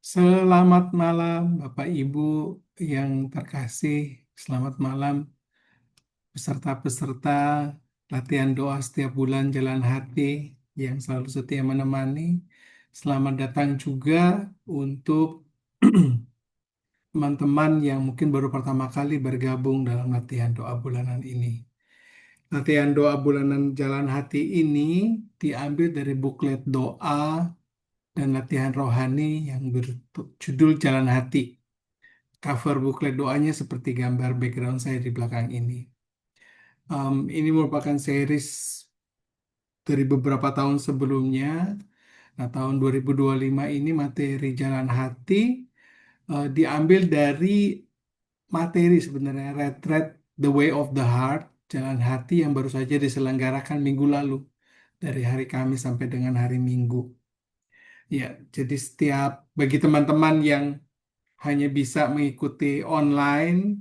Selamat malam, Bapak Ibu yang terkasih. Selamat malam, peserta-peserta latihan doa setiap bulan Jalan Hati yang selalu setia menemani. Selamat datang juga untuk teman-teman yang mungkin baru pertama kali bergabung dalam latihan doa bulanan ini. Latihan doa bulanan Jalan Hati ini diambil dari buklet doa dan latihan rohani yang berjudul Jalan Hati. Cover buklet doanya seperti gambar background saya di belakang ini. Ini merupakan series dari beberapa tahun sebelumnya. Nah, tahun 2025 ini materi Jalan Hati diambil dari materi sebenarnya Retreat The Way of the Heart, Jalan Hati yang baru saja diselenggarakan minggu lalu dari hari Kamis sampai dengan hari Minggu. Ya, jadi bagi teman-teman yang hanya bisa mengikuti online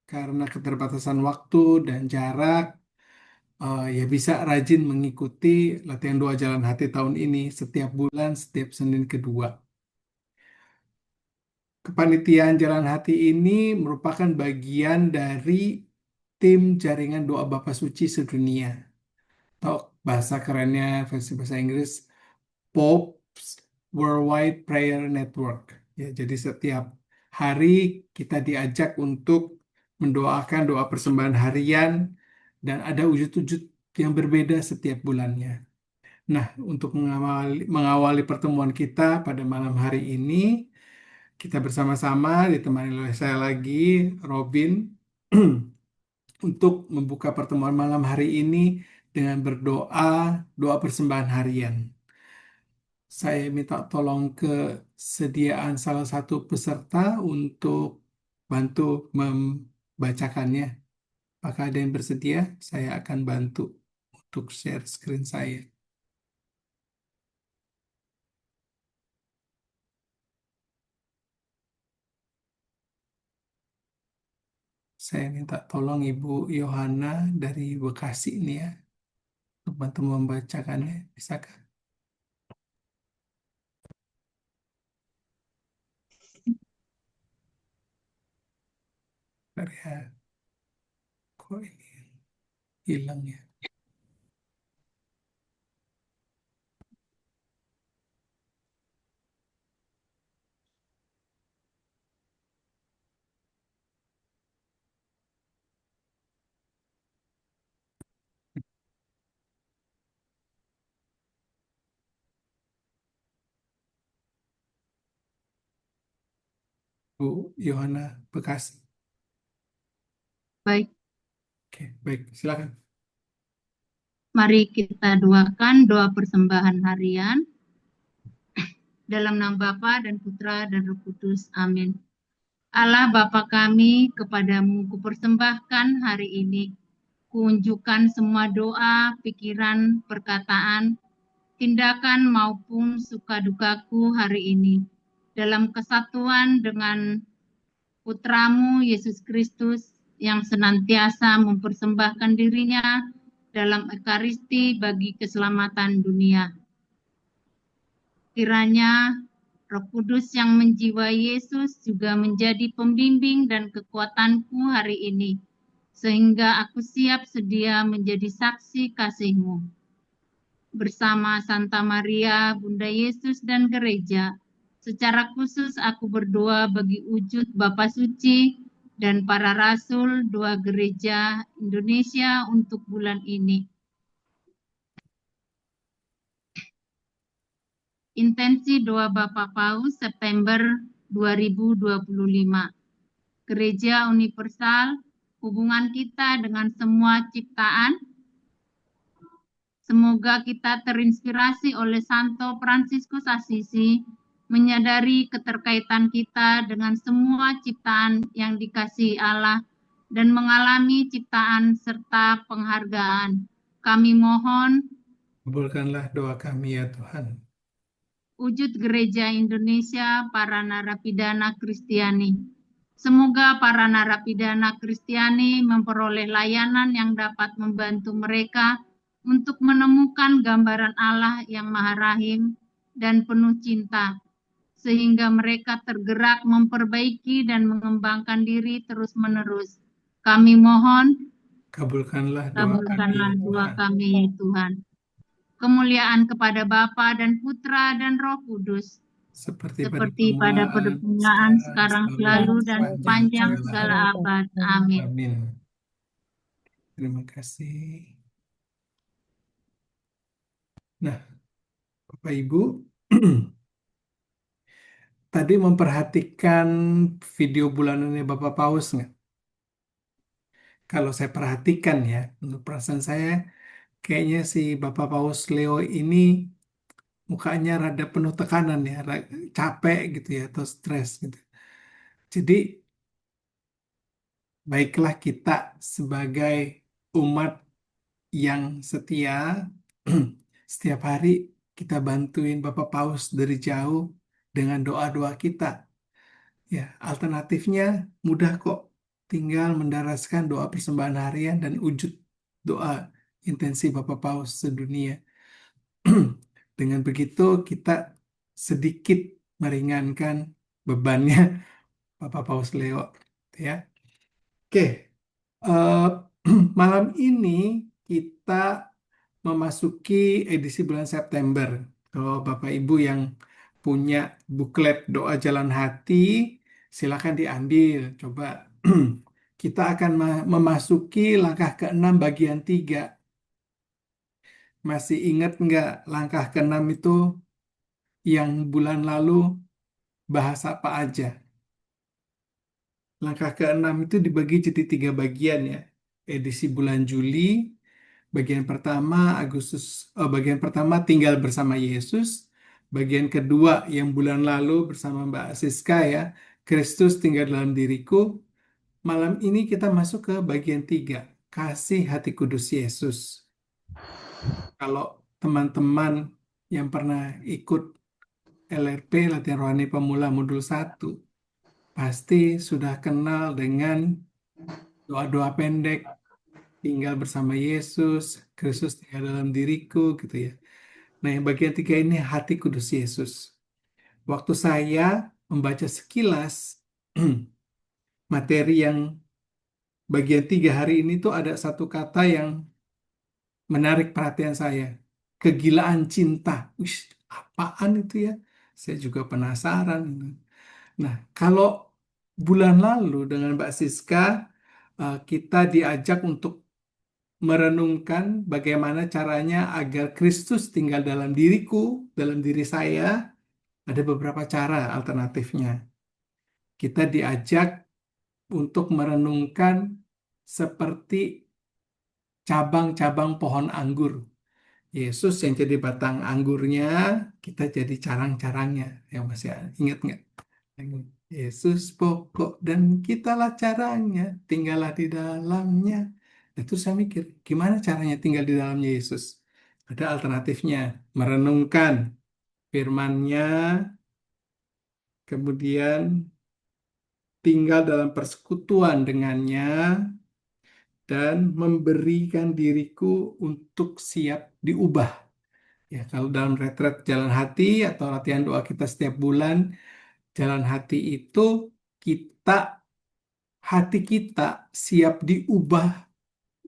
karena keterbatasan waktu dan jarak, ya bisa rajin mengikuti latihan doa jalan hati tahun ini setiap bulan, setiap Senin kedua. Kepanitiaan Jalan Hati ini merupakan bagian dari tim jaringan doa Bapa Suci sedunia. Atau bahasa kerennya versi bahasa Inggris, Pope's Worldwide Prayer Network. Ya, jadi setiap hari kita diajak untuk mendoakan doa persembahan harian dan ada wujud-wujud yang berbeda setiap bulannya. Nah, untuk mengawali pertemuan kita pada malam hari ini, kita bersama-sama ditemani oleh saya lagi, Robin, untuk membuka pertemuan malam hari ini dengan berdoa, doa persembahan harian. Saya minta tolong kesediaan salah satu peserta untuk bantu membacakannya. Apakah ada yang bersedia? Saya akan bantu untuk share screen saya. Saya minta tolong Ibu Yohana dari Bekasi ini ya, untuk bantu membacakannya. Bisakah? Bentar ya, kok ini hilang ya? Bu Yohana Bekasi. Baik, Oke, baik, silakan. mari kita doakan doa persembahan harian dalam nama Bapa dan Putra dan Roh Kudus. Amin. Allah Bapa kami, kepadamu kupersembahkan hari ini. Kunjukkan semua doa, pikiran, perkataan, tindakan maupun suka dukaku hari ini. Dalam kesatuan dengan Putramu Yesus Kristus yang senantiasa mempersembahkan dirinya dalam Ekaristi bagi keselamatan dunia. Kiranya Roh Kudus yang menjiwai Yesus juga menjadi pembimbing dan kekuatanku hari ini, sehingga aku siap sedia menjadi saksi kasih-Mu. Bersama Santa Maria, Bunda Yesus dan Gereja, secara khusus aku berdoa bagi wujud Bapa Suci dan para rasul dua gereja Indonesia untuk bulan ini. Intensi doa Bapak Paus September 2025. Gereja Universal, hubungan kita dengan semua ciptaan. Semoga kita terinspirasi oleh Santo Fransiskus Assisi, menyadari keterkaitan kita dengan semua ciptaan yang dikasihi Allah dan mengalami ciptaan serta penghargaan. Kami mohon Kabulkanlah doa kami ya Tuhan. wujud gereja Indonesia, para narapidana Kristiani. Semoga para narapidana Kristiani memperoleh layanan yang dapat membantu mereka untuk menemukan gambaran Allah yang Maha Rahim dan penuh cinta, sehingga mereka tergerak memperbaiki dan mengembangkan diri terus-menerus. Kami mohon, Kabulkanlah doa kami kabulkanlah ya doa Tuhan. kami, ya Tuhan. Kemuliaan kepada Bapa dan Putra dan Roh Kudus, Seperti pada seperti pada permulaan, permulaan, sekarang, sekarang, selalu, dan selalu, dan sepanjang sepanjang segala segala abad. abad. Amin. Amin. Terima kasih. Nah, Bapak Ibu, tadi memperhatikan video bulanannya Bapak Paus nggak? Kalau saya perhatikan ya, menurut perasaan saya, kayaknya si Bapak Paus Leo ini mukanya rada penuh tekanan ya, capek gitu ya, atau stres gitu. Jadi, baiklah kita sebagai umat yang setia, setiap hari kita bantuin Bapak Paus dari jauh dengan doa-doa kita. Ya, alternatifnya mudah kok. Tinggal mendaraskan doa persembahan harian dan wujud doa intensi Bapak Paus sedunia. Dengan begitu kita sedikit meringankan bebannya Bapak Paus Leo. Ya, oke. Eh, malam ini kita memasuki edisi bulan September. Kalau Bapak Ibu yang punya buklet doa jalan hati, silakan diambil. Coba kita akan memasuki langkah keenam bagian 3. Masih ingat nggak langkah keenam itu yang bulan lalu bahas apa aja? Langkah keenam itu dibagi jadi 3 bagian ya. Edisi bulan Juli, bagian pertama bagian pertama tinggal bersama Yesus. Bagian kedua yang bulan lalu bersama Mbak Siska ya, Kristus tinggal dalam diriku. Malam ini kita masuk ke bagian 3, kasih hati kudus Yesus. Kalau teman-teman yang pernah ikut LRP, Latihan Rohani Pemula Modul 1, pasti sudah kenal dengan doa-doa pendek, tinggal bersama Yesus, Kristus tinggal dalam diriku gitu ya. Nah, yang bagian 3 ini hati kudus Yesus. Waktu saya membaca sekilas materi yang bagian 3 hari ini tuh ada satu kata yang menarik perhatian saya. Kegilaan cinta. Wih, apaan itu ya? Saya juga penasaran. Nah, kalau bulan lalu dengan Mbak Siska, kita diajak untuk merenungkan bagaimana caranya agar Kristus tinggal dalam diriku, dalam diri saya. Ada beberapa cara alternatifnya. Kita diajak untuk merenungkan seperti cabang-cabang pohon anggur. Yesus yang jadi batang anggurnya, kita jadi carang-carangnya. Yang masih ingat nggak? Yesus pokok dan kitalah caranya, tinggallah di dalamnya. Itu saya mikir, gimana caranya tinggal di dalamnya Yesus? Ada alternatifnya, merenungkan firman-Nya, kemudian tinggal dalam persekutuan dengannya, dan memberikan diriku untuk siap diubah. Ya, kalau dalam retret jalan hati atau latihan doa kita setiap bulan, jalan hati itu kita hati kita siap diubah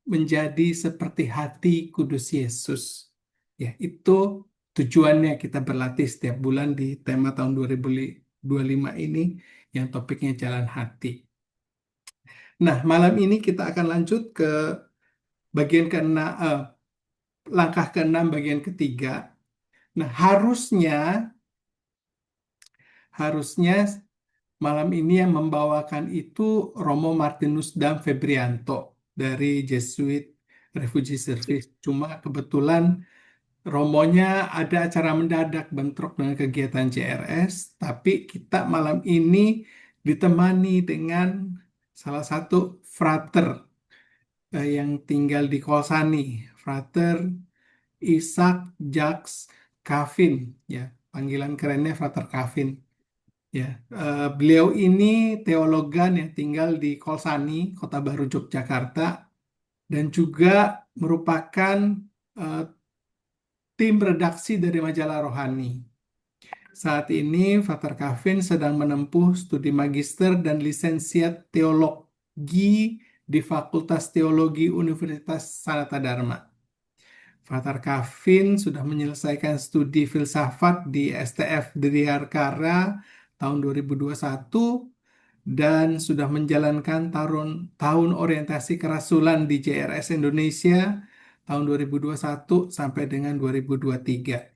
menjadi seperti hati kudus Yesus. Ya, itu tujuannya kita berlatih setiap bulan di tema tahun 2025 ini yang topiknya jalan hati. Nah, malam ini kita akan lanjut ke bagian keenam, langkah keenam bagian ketiga. Nah, harusnya malam ini yang membawakan itu Romo Martinus Dam Febrianto dari Jesuit Refugee Service. Cuma kebetulan Romonya ada acara mendadak bentrok dengan kegiatan CRS, tapi kita malam ini ditemani dengan salah satu frater yang tinggal di Kolsani, Frater Ishak Jacques Kavin, ya panggilan kerennya Frater Kavin. Ya, beliau ini teologan yang tinggal di Kolsani, Kota Baru Yogyakarta, dan juga merupakan eh, tim redaksi dari majalah Rohani. Saat ini, Frater Kavin sedang menempuh studi magister dan lisensiat teologi di Fakultas Teologi Universitas Sanata Dharma. Frater Kavin sudah menyelesaikan studi filsafat di STF Diriyarkara tahun 2021 dan sudah menjalankan tahun orientasi kerasulan di JRS Indonesia tahun 2021 sampai dengan 2023.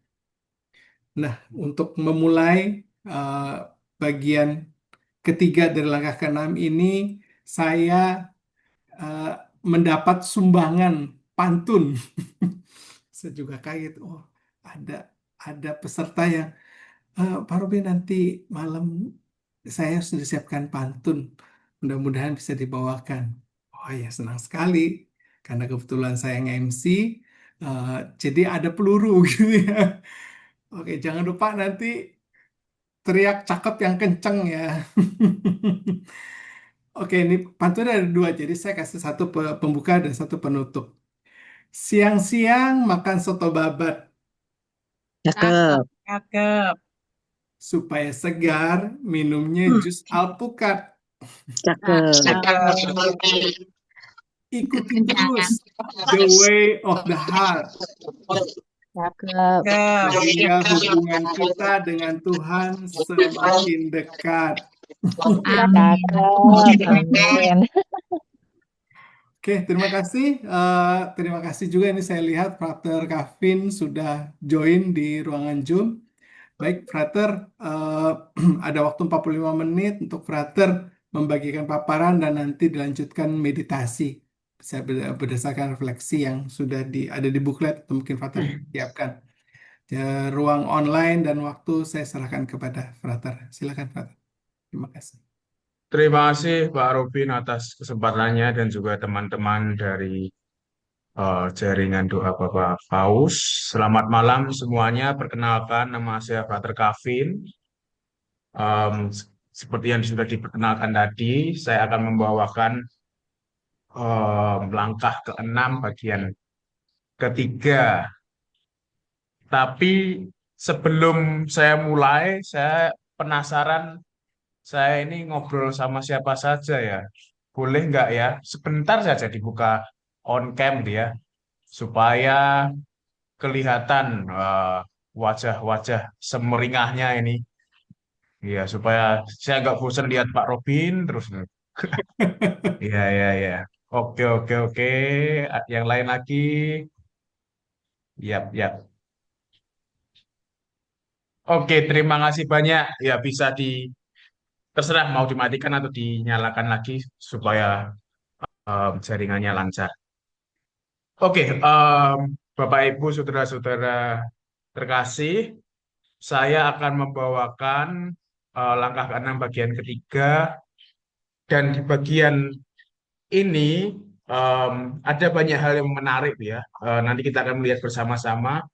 Nah, untuk memulai eh, bagian ketiga dari langkah keenam ini, saya eh, mendapat sumbangan pantun. Saya juga kaget, oh ada ada peserta yang Pak Robi nanti malam saya sudah siapkan pantun. Mudah-mudahan bisa dibawakan. Oh ya, senang sekali. Karena kebetulan saya nge-MC, eh, jadi ada peluru gitu ya. Oke, jangan lupa nanti teriak cakep yang kenceng ya. Oke, ini pantunnya ada dua, jadi saya kasih satu pembuka dan satu penutup. Siang-siang makan soto babat, Cakep. Cakep. supaya segar minumnya jus alpukat. Cakep. Cakep. Ikuti terus the way of the heart, Cakep. Cakep. sehingga hubungan kita dengan Tuhan semakin dekat. Amin. Cakep. Amin. Oke, terima kasih. Terima kasih juga ini saya lihat Frater Kavin sudah join di ruangan Zoom. Baik, Frater, ada waktu 45 menit untuk Frater membagikan paparan dan nanti dilanjutkan meditasi. Saya berdasarkan refleksi yang sudah ada di buklet atau mungkin Frater siapkan. Ya, ruang online dan waktu saya serahkan kepada Frater. Silakan, Frater. Terima kasih. Terima kasih Pak Robin atas kesempatannya dan juga teman-teman dari jaringan doa Bapak Paus. Selamat malam semuanya. Perkenalkan nama saya Frater Kavin. Seperti yang sudah diperkenalkan tadi, saya akan membawakan langkah keenam bagian ketiga. Tapi sebelum saya mulai, saya penasaran saya ini ngobrol sama siapa saja ya. Boleh nggak ya? Sebentar saja dibuka on cam dia supaya kelihatan wajah-wajah semeringahnya ini. Ya, supaya saya nggak bosan lihat Pak Robin terus. Iya, iya, iya. Oke, oke, oke. Yang lain lagi. Yap, yap. Oke, terima kasih banyak. Ya, bisa terserah mau dimatikan atau dinyalakan lagi supaya jaringannya lancar. Oke, Bapak Ibu, saudara-saudara terkasih, saya akan membawakan langkah keenam bagian ketiga dan di bagian ini ada banyak hal yang menarik ya. Nanti kita akan melihat bersama-sama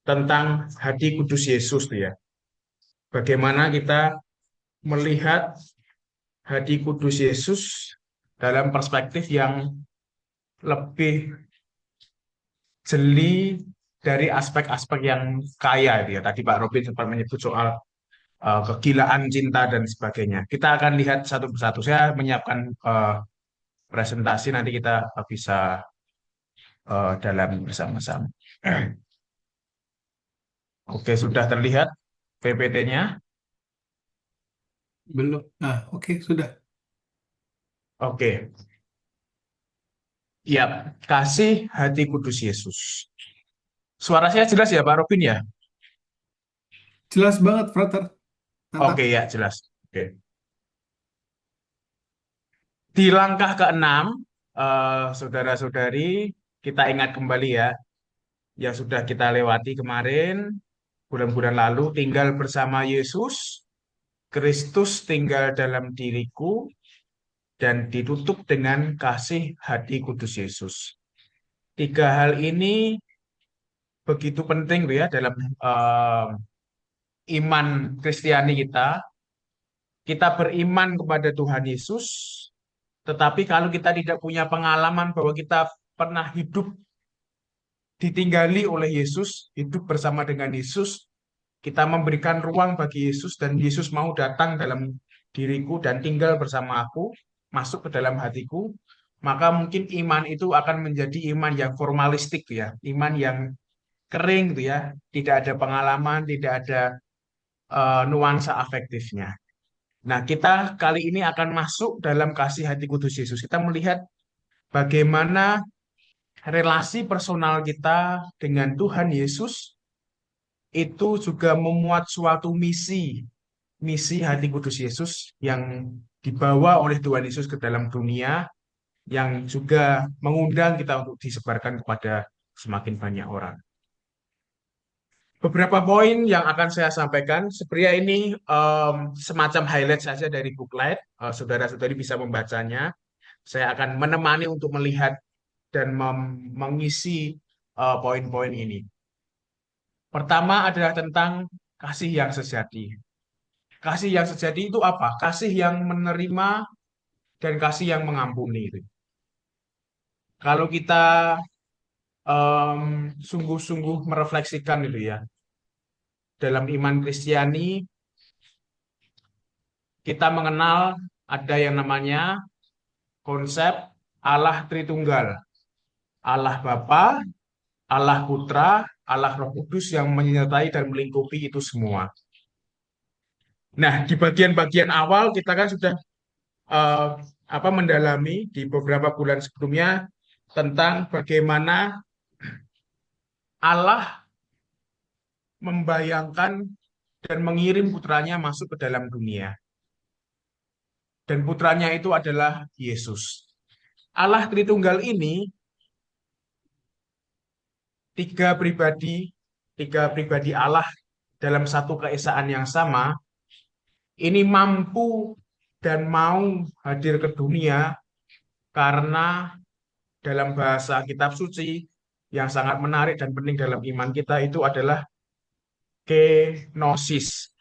tentang hati kudus Yesus tuh ya. Bagaimana kita melihat hati kudus Yesus dalam perspektif yang lebih jeli dari aspek-aspek yang kaya dia. Tadi Pak Robin sempat menyebut soal kegilaan cinta dan sebagainya. Kita akan lihat satu persatu. Saya menyiapkan presentasi nanti kita bisa dalam bersama-sama. Oke, sudah terlihat PPT-nya? Belum. Oke, sudah. Oke. Ya, kasih hati kudus Yesus. Suara saya jelas ya Pak Robin ya? Jelas banget, Frater. Mantap. Oke ya, jelas. Oke. Di langkah keenam, saudara-saudari, kita ingat kembali ya, yang sudah kita lewati kemarin, bulan-bulan lalu, tinggal bersama Yesus, Kristus tinggal dalam diriku, dan ditutup dengan kasih hati kudus Yesus. Tiga hal ini begitu penting ya dalam iman Kristiani kita. Kita beriman kepada Tuhan Yesus, tetapi kalau kita tidak punya pengalaman bahwa kita pernah hidup ditinggali oleh Yesus, hidup bersama dengan Yesus, kita memberikan ruang bagi Yesus dan Yesus mau datang dalam diriku dan tinggal bersama aku, masuk ke dalam hatiku, maka mungkin iman itu akan menjadi iman yang formalistik ya, iman yang kering gitu ya, tidak ada pengalaman, tidak ada nuansa afektifnya. Nah, kita kali ini akan masuk dalam kasih hati kudus Yesus. Kita melihat bagaimana relasi personal kita dengan Tuhan Yesus itu juga memuat suatu misi hati kudus Yesus yang dibawa oleh Tuhan Yesus ke dalam dunia, yang juga mengundang kita untuk disebarkan kepada semakin banyak orang. Beberapa poin yang akan saya sampaikan, sebenarnya ini semacam highlight saja dari booklet. Saudara-saudari bisa membacanya. Saya akan menemani untuk melihat dan mengisi poin-poin ini. Pertama adalah tentang kasih yang sejati. Kasih yang sejati itu apa? Kasih yang menerima dan kasih yang mengampuni. Kalau kita sungguh-sungguh merefleksikan itu ya, dalam iman Kristiani, kita mengenal ada yang namanya konsep Allah Tritunggal. Allah Bapa, Allah Putra, Allah Roh Kudus yang menyertai dan melingkupi itu semua. Nah, di bagian-bagian awal kita kan sudah eh, mendalami di beberapa bulan sebelumnya tentang bagaimana Allah membayangkan dan mengirim putranya masuk ke dalam dunia. Dan putranya itu adalah Yesus. Allah Tritunggal ini tiga pribadi Allah dalam satu keesaan yang sama, ini mampu dan mau hadir ke dunia karena dalam bahasa kitab suci yang sangat menarik dan penting dalam iman kita itu adalah kenosis.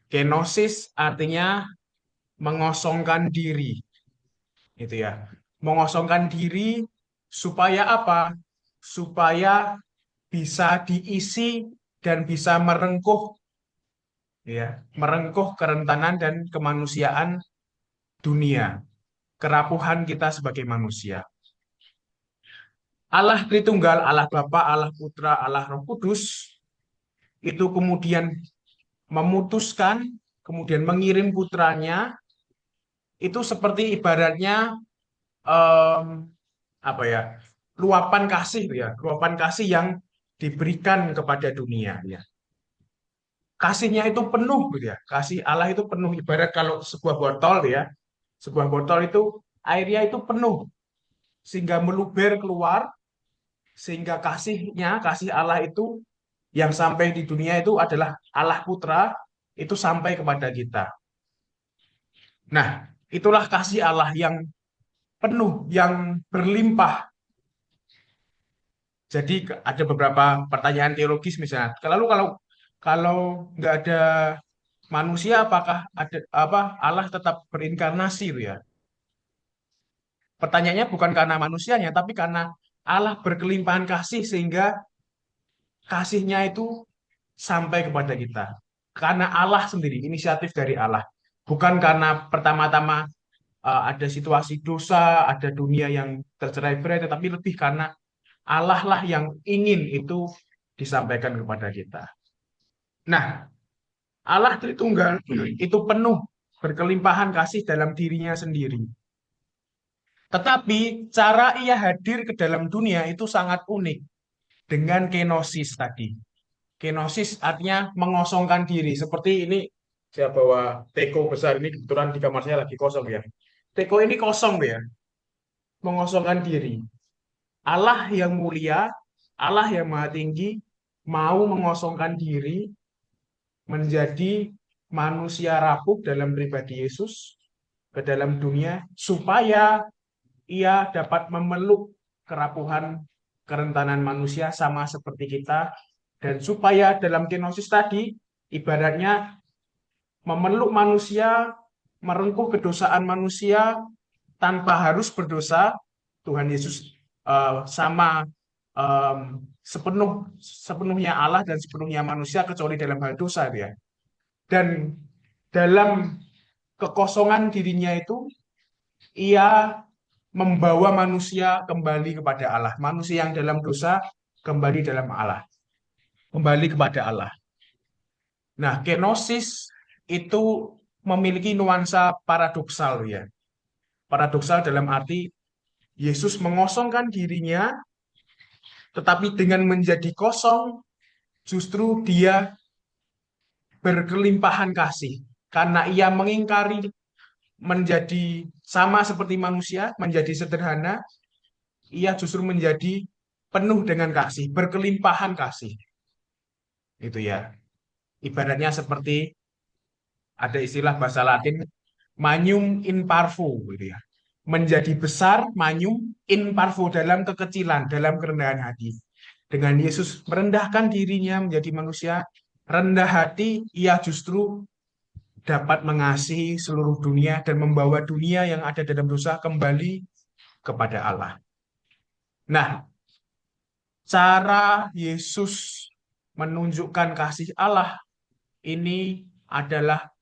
Kenosis artinya mengosongkan diri. Itu ya. Mengosongkan diri supaya apa? Supaya bisa diisi dan bisa merengkuh ya, merengkuh kerentanan dan kemanusiaan dunia, kerapuhan kita sebagai manusia. Allah Tritunggal, Allah Bapa, Allah Putra, Allah Roh Kudus itu kemudian memutuskan, kemudian mengirim putranya, itu seperti ibaratnya luapan kasih ya, luapan kasih yang diberikan kepada dunia ya. Kasihnya itu penuh gitu ya, kasih Allah itu penuh, ibarat kalau sebuah botol ya, sebuah botol itu airnya itu penuh sehingga meluber keluar, sehingga kasih Allah itu yang sampai di dunia itu adalah Allah Putra itu sampai kepada kita. Nah, itulah kasih Allah yang penuh, yang berlimpah. Jadi ada beberapa pertanyaan teologis misalnya. Kalau nggak ada manusia, apakah Allah tetap berinkarnasi itu ya? Pertanyaannya bukan karena manusianya, tapi karena Allah berkelimpahan kasih sehingga kasihnya itu sampai kepada kita. Karena Allah sendiri, inisiatif dari Allah. Bukan karena pertama-tama ada situasi dosa, ada dunia yang tercerai-berai, tetapi lebih karena Allah lah yang ingin itu disampaikan kepada kita. Nah, Allah Tritunggal itu penuh berkelimpahan kasih dalam dirinya sendiri. Tetapi cara ia hadir ke dalam dunia itu sangat unik dengan kenosis tadi. Kenosis artinya mengosongkan diri. Seperti ini, saya bawa teko besar ini, kebetulan di kamar saya lagi kosong ya. Teko ini kosong ya, mengosongkan diri. Allah yang mulia, Allah yang maha tinggi, mau mengosongkan diri menjadi manusia rapuh dalam pribadi Yesus ke dalam dunia, supaya ia dapat memeluk kerapuhan kerentanan manusia sama seperti kita, dan supaya dalam kenosis tadi ibaratnya memeluk manusia, merengkuh kedosaan manusia tanpa harus berdosa. Tuhan Yesus sama sepenuhnya Allah dan sepenuhnya manusia kecuali dalam hal dosa dia. Dan dalam kekosongan dirinya itu ia membawa manusia kembali kepada Allah. Manusia yang dalam dosa kembali dalam Allah, kembali kepada Allah. Nah, kenosis itu memiliki nuansa paradoksal ya. Paradoksal dalam arti Yesus mengosongkan dirinya, tetapi dengan menjadi kosong, justru dia berkelimpahan kasih. Karena ia mengingkari menjadi sama seperti manusia, menjadi sederhana, ia justru menjadi penuh dengan kasih, berkelimpahan kasih. Itu ya. Ibaratnya seperti ada istilah bahasa Latin, magnum in parvo, gitu ya. Menjadi besar, magnum in parvo, dalam kekecilan, dalam kerendahan hati. Dengan Yesus merendahkan dirinya menjadi manusia, rendah hati, ia justru dapat mengasihi seluruh dunia dan membawa dunia yang ada dalam dosa kembali kepada Allah. Nah, cara Yesus menunjukkan kasih Allah ini adalah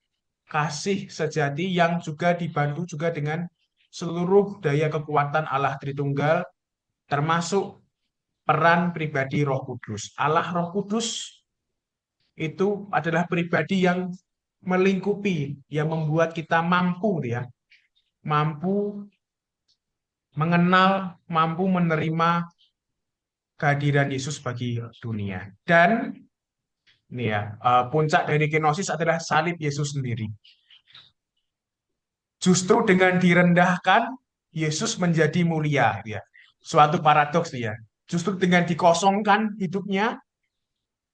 kasih sejati yang juga dibantu juga dengan seluruh daya kekuatan Allah Tritunggal, termasuk peran pribadi Roh Kudus. Allah Roh Kudus itu adalah pribadi yang melingkupi, yang membuat kita mampu ya, mampu mengenal, mampu menerima kehadiran Yesus bagi dunia. Dan ini ya, puncak dari kenosis adalah salib Yesus sendiri. Justru dengan direndahkan, Yesus menjadi mulia. Ya. Suatu paradoks ya. Justru dengan dikosongkan hidupnya,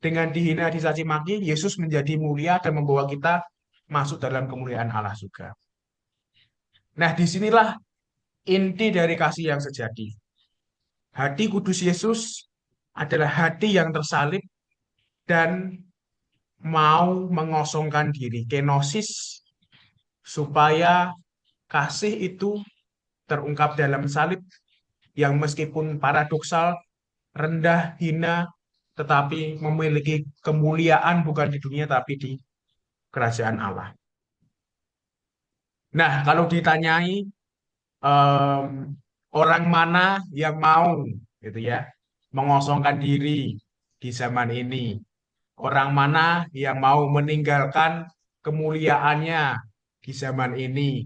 dengan dihina, dicaci maki, Yesus menjadi mulia dan membawa kita masuk dalam kemuliaan Allah juga. Nah, disinilah inti dari kasih yang sejati. Hati kudus Yesus adalah hati yang tersalib dan mau mengosongkan diri, kenosis, supaya kasih itu terungkap dalam salib yang meskipun paradoksal, rendah, hina, tetapi memiliki kemuliaan bukan di dunia tapi di kerajaan Allah. Nah, kalau ditanyai orang mana yang mau gitu ya mengosongkan diri di zaman ini, orang mana yang mau meninggalkan kemuliaannya di zaman ini.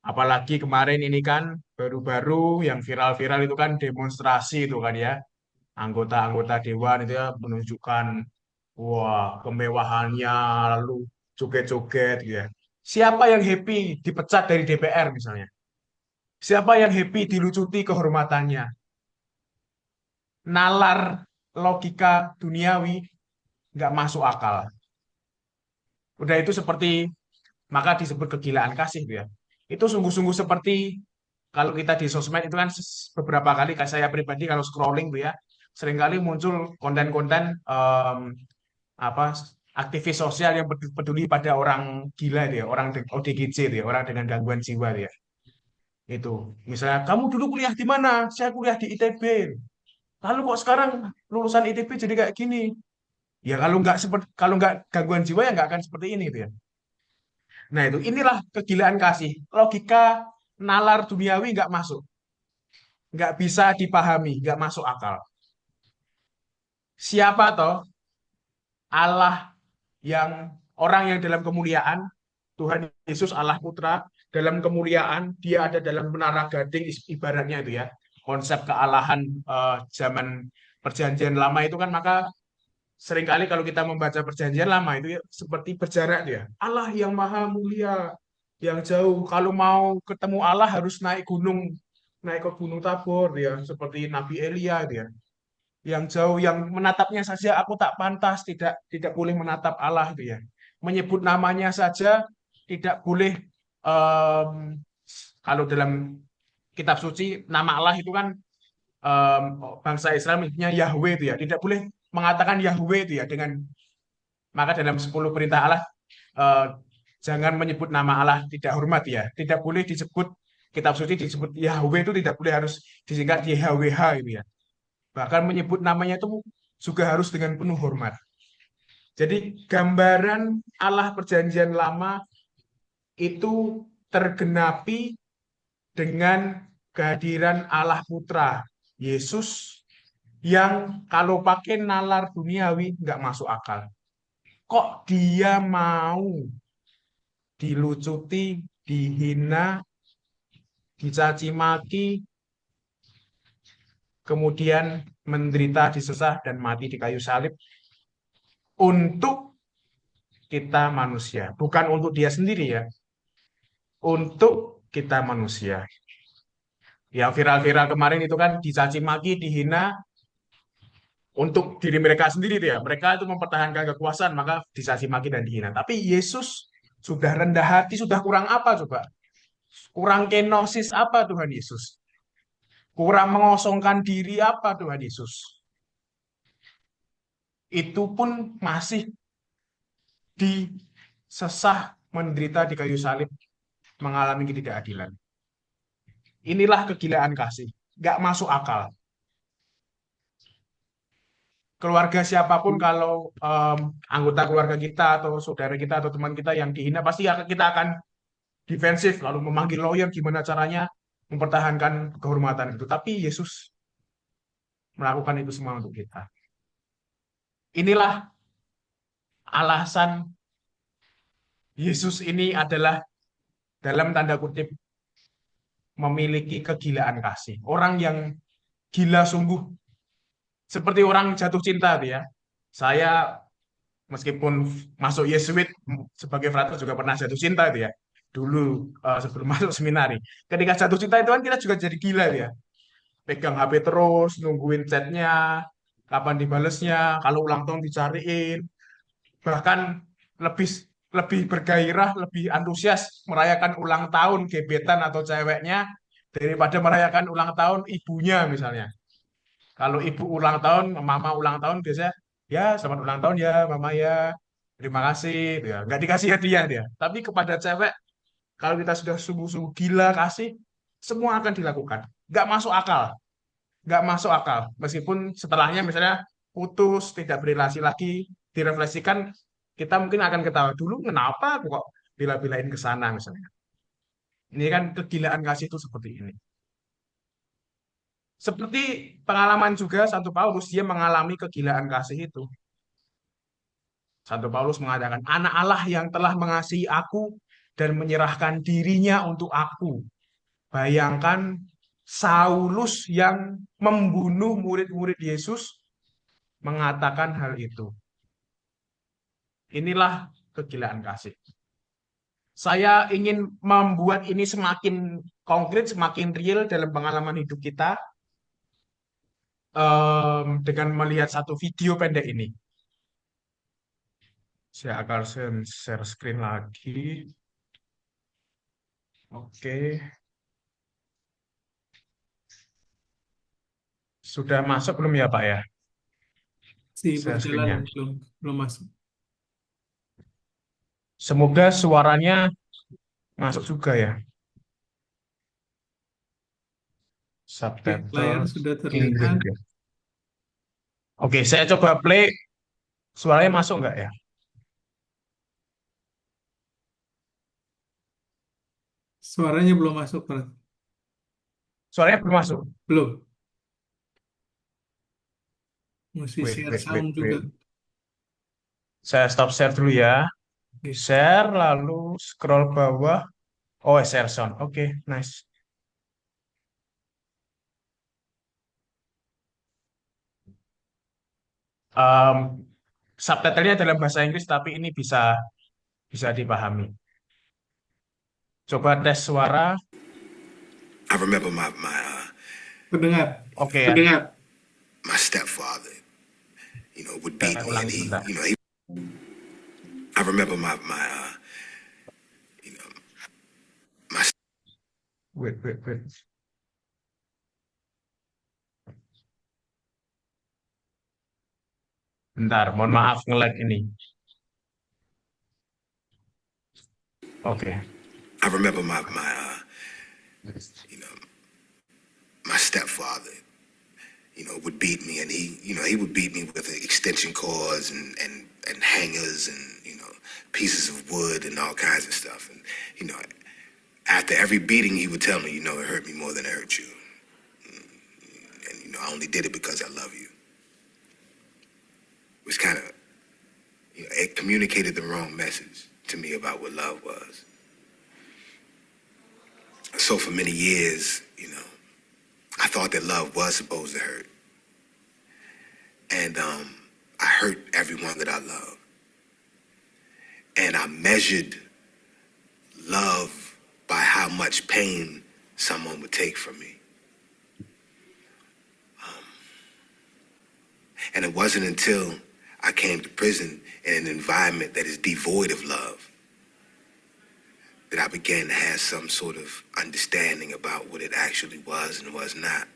Apalagi kemarin ini kan baru-baru yang viral-viral itu kan demonstrasi itu kan ya. Anggota-anggota dewan itu ya menunjukkan wah kemewahannya lalu joget-joget gitu ya. Siapa yang happy dipecat dari DPR misalnya? Siapa yang happy dilucuti kehormatannya? Nalar logika duniawi nggak masuk akal. Udah itu seperti maka disebut kegilaan kasih gitu ya. Itu sungguh-sungguh seperti kalau kita di sosmed itu kan beberapa kali saya pribadi kalau scrolling tuh ya seringkali muncul konten-konten apa aktivis sosial yang peduli pada orang gila dia, orang ODGJ dia, orang dengan gangguan jiwa dia. Itu misalnya kamu dulu kuliah di mana? Saya kuliah di ITB. Lalu kok sekarang lulusan ITB jadi kayak gini? Ya kalau nggak gangguan jiwa ya nggak akan seperti ini gitu ya. Nah itu inilah kegilaan kasih. Logika nalar duniawi nggak masuk, nggak bisa dipahami, nggak masuk akal. Siapa toh Allah yang orang yang dalam kemuliaan, Tuhan Yesus Allah Putra dalam kemuliaan, dia ada dalam menara gading ibaratnya itu ya. Konsep kealahan zaman perjanjian lama itu kan maka seringkali kalau kita membaca perjanjian lama itu ya, seperti berjarak dia. Allah yang maha mulia, yang jauh. Kalau mau ketemu Allah harus naik gunung, naik ke Gunung Tabor dia, seperti Nabi Elia dia. Yang jauh, yang menatapnya saja aku tak pantas, tidak boleh menatap Allah itu ya. Menyebut namanya saja tidak boleh. Kalau dalam kitab suci nama Allah itu kan bangsa Israel menyebutnya Yahweh itu ya. Tidak boleh mengatakan Yahweh itu ya dengan maka dalam 10 perintah Allah eh, jangan menyebut nama Allah tidak hormat ya. Tidak boleh disebut kitab suci disebut Yahweh itu tidak boleh harus disingkat YHWH gitu ya. Bahkan menyebut namanya itu juga harus dengan penuh hormat. Jadi gambaran Allah Perjanjian Lama itu tergenapi dengan kehadiran Allah Putra, Yesus, yang kalau pakai nalar duniawi nggak masuk akal. Kok dia mau dilucuti, dihina, dicaci maki, kemudian menderita, disesah, dan mati di kayu salib untuk kita manusia. Bukan untuk dia sendiri ya, untuk kita manusia. Yang viral-viral kemarin itu kan dicaci maki, dihina untuk diri mereka sendiri ya. Mereka itu mempertahankan kekuasaan, maka dicaci maki dan dihina. Tapi Yesus sudah rendah hati, sudah kurang apa coba? Kurang kenosis apa Tuhan Yesus? Kurang mengosongkan diri apa Tuhan Yesus? Itu pun masih disesah, menderita di kayu salib, mengalami ketidakadilan. Inilah kegilaan kasih. Gak masuk akal. Keluarga siapapun kalau anggota keluarga kita atau saudara kita atau teman kita yang dihina, pasti kita akan defensif, lalu memanggil lawyer gimana caranya mempertahankan kehormatan itu. Tapi Yesus melakukan itu semua untuk kita. Inilah alasan Yesus ini adalah dalam tanda kutip memiliki kegilaan kasih. Orang yang gila sungguh. Seperti orang jatuh cinta ya. Saya meskipun masuk Yesuit sebagai frater juga pernah jatuh cinta ya. Dulu sebelum masuk seminari. Ketika jatuh cinta itu kan kita juga jadi gila ya. Pegang HP terus, nungguin chatnya, kapan dibalesnya, kalau ulang tahun dicariin. Bahkan lebih lebih bergairah, lebih antusias merayakan ulang tahun gebetan atau ceweknya daripada merayakan ulang tahun ibunya misalnya. Kalau ibu ulang tahun, mama ulang tahun biasanya ya selamat ulang tahun ya mama ya, terima kasih, ya nggak dikasih hadiah dia. Tapi kepada cewek kalau kita sudah sungguh-sungguh gila kasih, semua akan dilakukan. Nggak masuk akal, nggak masuk akal. Meskipun setelahnya misalnya putus, tidak berrelasi lagi, direfleksikan, kita mungkin akan ketawa dulu kenapa aku kok bila-bilain ke sana misalnya. Ini kan kegilaan kasih itu seperti ini. Seperti pengalaman juga Santo Paulus, dia mengalami kegilaan kasih itu. Santo Paulus mengatakan, anak Allah yang telah mengasihi aku dan menyerahkan dirinya untuk aku. Bayangkan Saulus yang membunuh murid-murid Yesus mengatakan hal itu. Inilah kegilaan kasih. Saya ingin membuat ini semakin konkret, semakin real dalam pengalaman hidup kita dengan melihat satu video pendek ini. Saya akan share screen lagi. Oke. Sudah masuk belum ya Pak ya? Si Share berjalan screen-nya. belum masuk. Semoga suaranya masuk juga ya. Oke, layar Subtitle sudah terlihat. English. Oke, saya coba play. Suaranya masuk nggak ya? Suaranya belum masuk, Pak. Suaranya belum masuk. Belum. Mesti Wait, share wait, sound wait, juga. wait. Saya stop share dulu ya. Oke. Share, lalu scroll bawah. Oh, share sound. Oke, nice. Subtitlenya dalam bahasa Inggris, tapi ini bisa dipahami. Coba tes suara. I remember Pendengar. Oke ya. my stepfather, would beat Saya me, ulangi and sebentar. I remember my Wait. Bentar, mohon maaf nge-lag ini. Oke. I remember my stepfather, would beat me, and he would beat me with extension cords and hangers and pieces of wood and all kinds of stuff. And after every beating, he would tell me, it hurt me more than it hurt you, and I only did it because I love you. It was kind of, it communicated the wrong message to me about what love was. So for many years, I thought that love was supposed to hurt. And I hurt everyone that I love. And I measured love by how much pain someone would take from me. And it wasn't until I came to prison in an environment that is devoid of love that I began to have some sort of understanding about what it actually was and was not.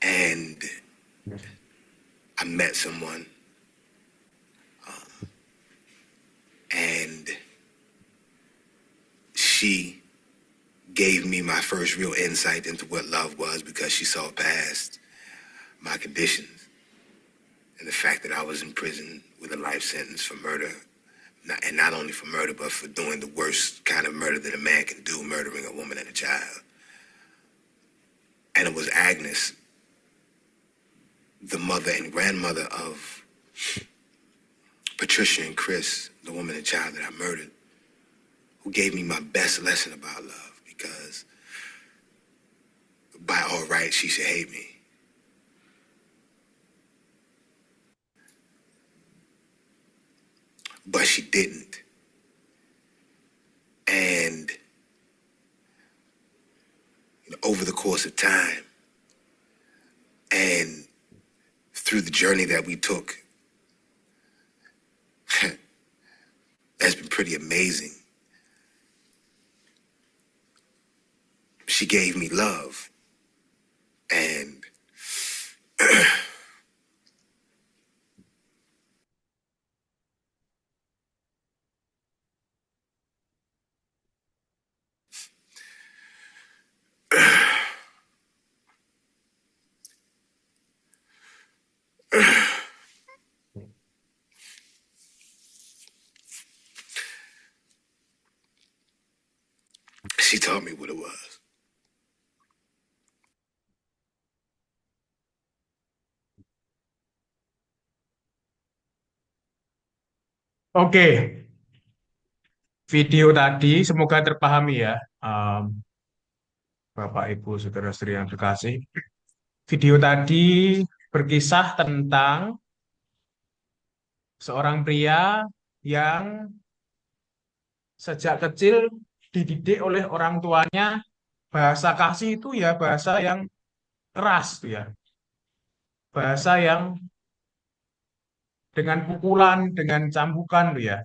And I met someone, and she gave me my first real insight into what love was, because she saw past my conditions and the fact that I was in prison with a life sentence for murder, and not only for murder, but for doing the worst kind of murder that a man can do, murdering a woman and a child. And it was Agnes, the mother and grandmother of Patricia and Chris, the woman and child that I murdered, who gave me my best lesson about love, because by all rights, she should hate me. But she didn't. And over the course of time and through the journey that we took, that's been pretty amazing. She gave me love, and she taught me what it was. Oke, video tadi semoga terpahami ya, Bapak, Ibu, saudara-saudari yang terkasih. Video tadi berkisah tentang seorang pria yang sejak kecil dididik oleh orang tuanya. Bahasa kasih itu ya bahasa yang keras tuh ya. Bahasa yang dengan pukulan, dengan cambukan tuh ya.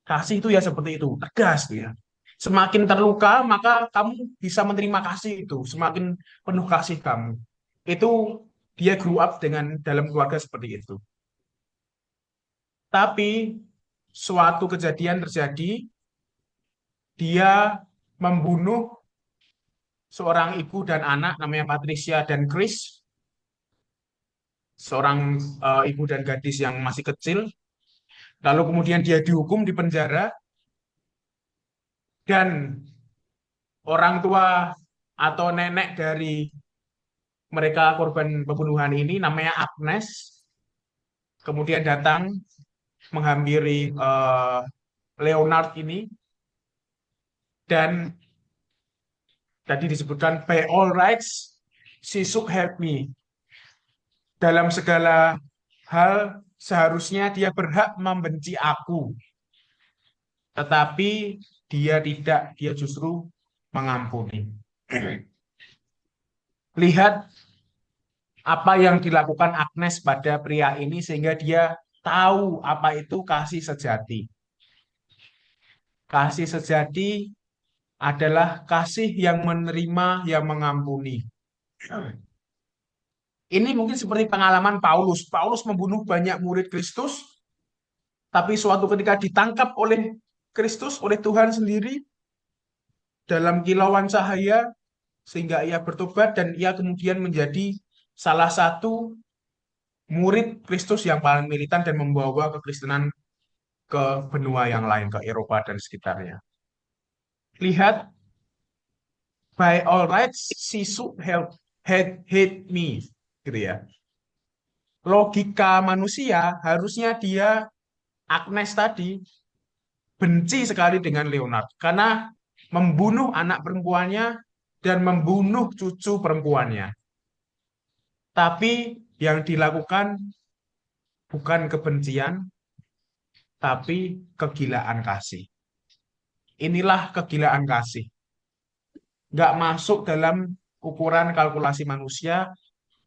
Kasih itu ya seperti itu, tegas tuh ya. Semakin terluka, maka kamu bisa menerima kasih itu. Semakin penuh kasih kamu. Itu dia grew up dengan dalam keluarga seperti itu. Tapi suatu kejadian terjadi, dia membunuh seorang ibu dan anak namanya Patricia dan Chris, seorang ibu dan gadis yang masih kecil. Lalu kemudian dia dihukum di penjara, dan orang tua atau nenek dari mereka korban pembunuhan ini namanya Agnes, kemudian datang menghampiri Leonard ini, dan tadi disebutkan by all rights she should have me. Dalam segala hal seharusnya dia berhak membenci aku, tetapi dia tidak, dia justru mengampuni. Lihat apa yang dilakukan Agnes pada pria ini sehingga dia tahu apa itu kasih sejati. Kasih sejati adalah kasih yang menerima, yang mengampuni. Ini mungkin seperti pengalaman Paulus. Paulus membunuh banyak murid Kristus, tapi suatu ketika ditangkap oleh Kristus, oleh Tuhan sendiri, dalam kilauan cahaya, sehingga ia bertobat dan ia kemudian menjadi salah satu murid Kristus yang paling militan dan membawa kekristenan ke benua yang lain, ke Eropa dan sekitarnya. Lihat, by all rights, she should have hate me, gitu ya. Logika manusia, harusnya dia, Agnes tadi, benci sekali dengan Leonard karena membunuh anak perempuannya dan membunuh cucu perempuannya. Tapi yang dilakukan bukan kebencian, tapi kegilaan kasih. Inilah kegilaan kasih. Nggak masuk dalam ukuran kalkulasi manusia,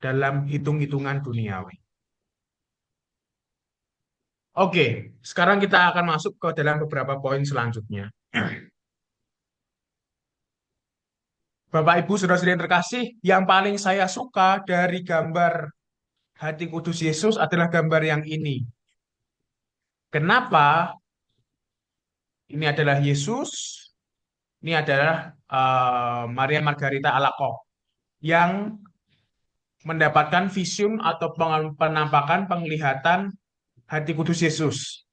dalam hitung-hitungan duniawi. Oke, sekarang kita akan masuk ke dalam beberapa poin selanjutnya. Bapak, Ibu, Saudara-saudari yang terkasih, yang paling saya suka dari gambar hati kudus Yesus adalah gambar yang ini. Kenapa? Ini adalah Yesus, ini adalah Maria Margarita Alacoque yang mendapatkan vision atau penampakan penglihatan hati kudus Yesus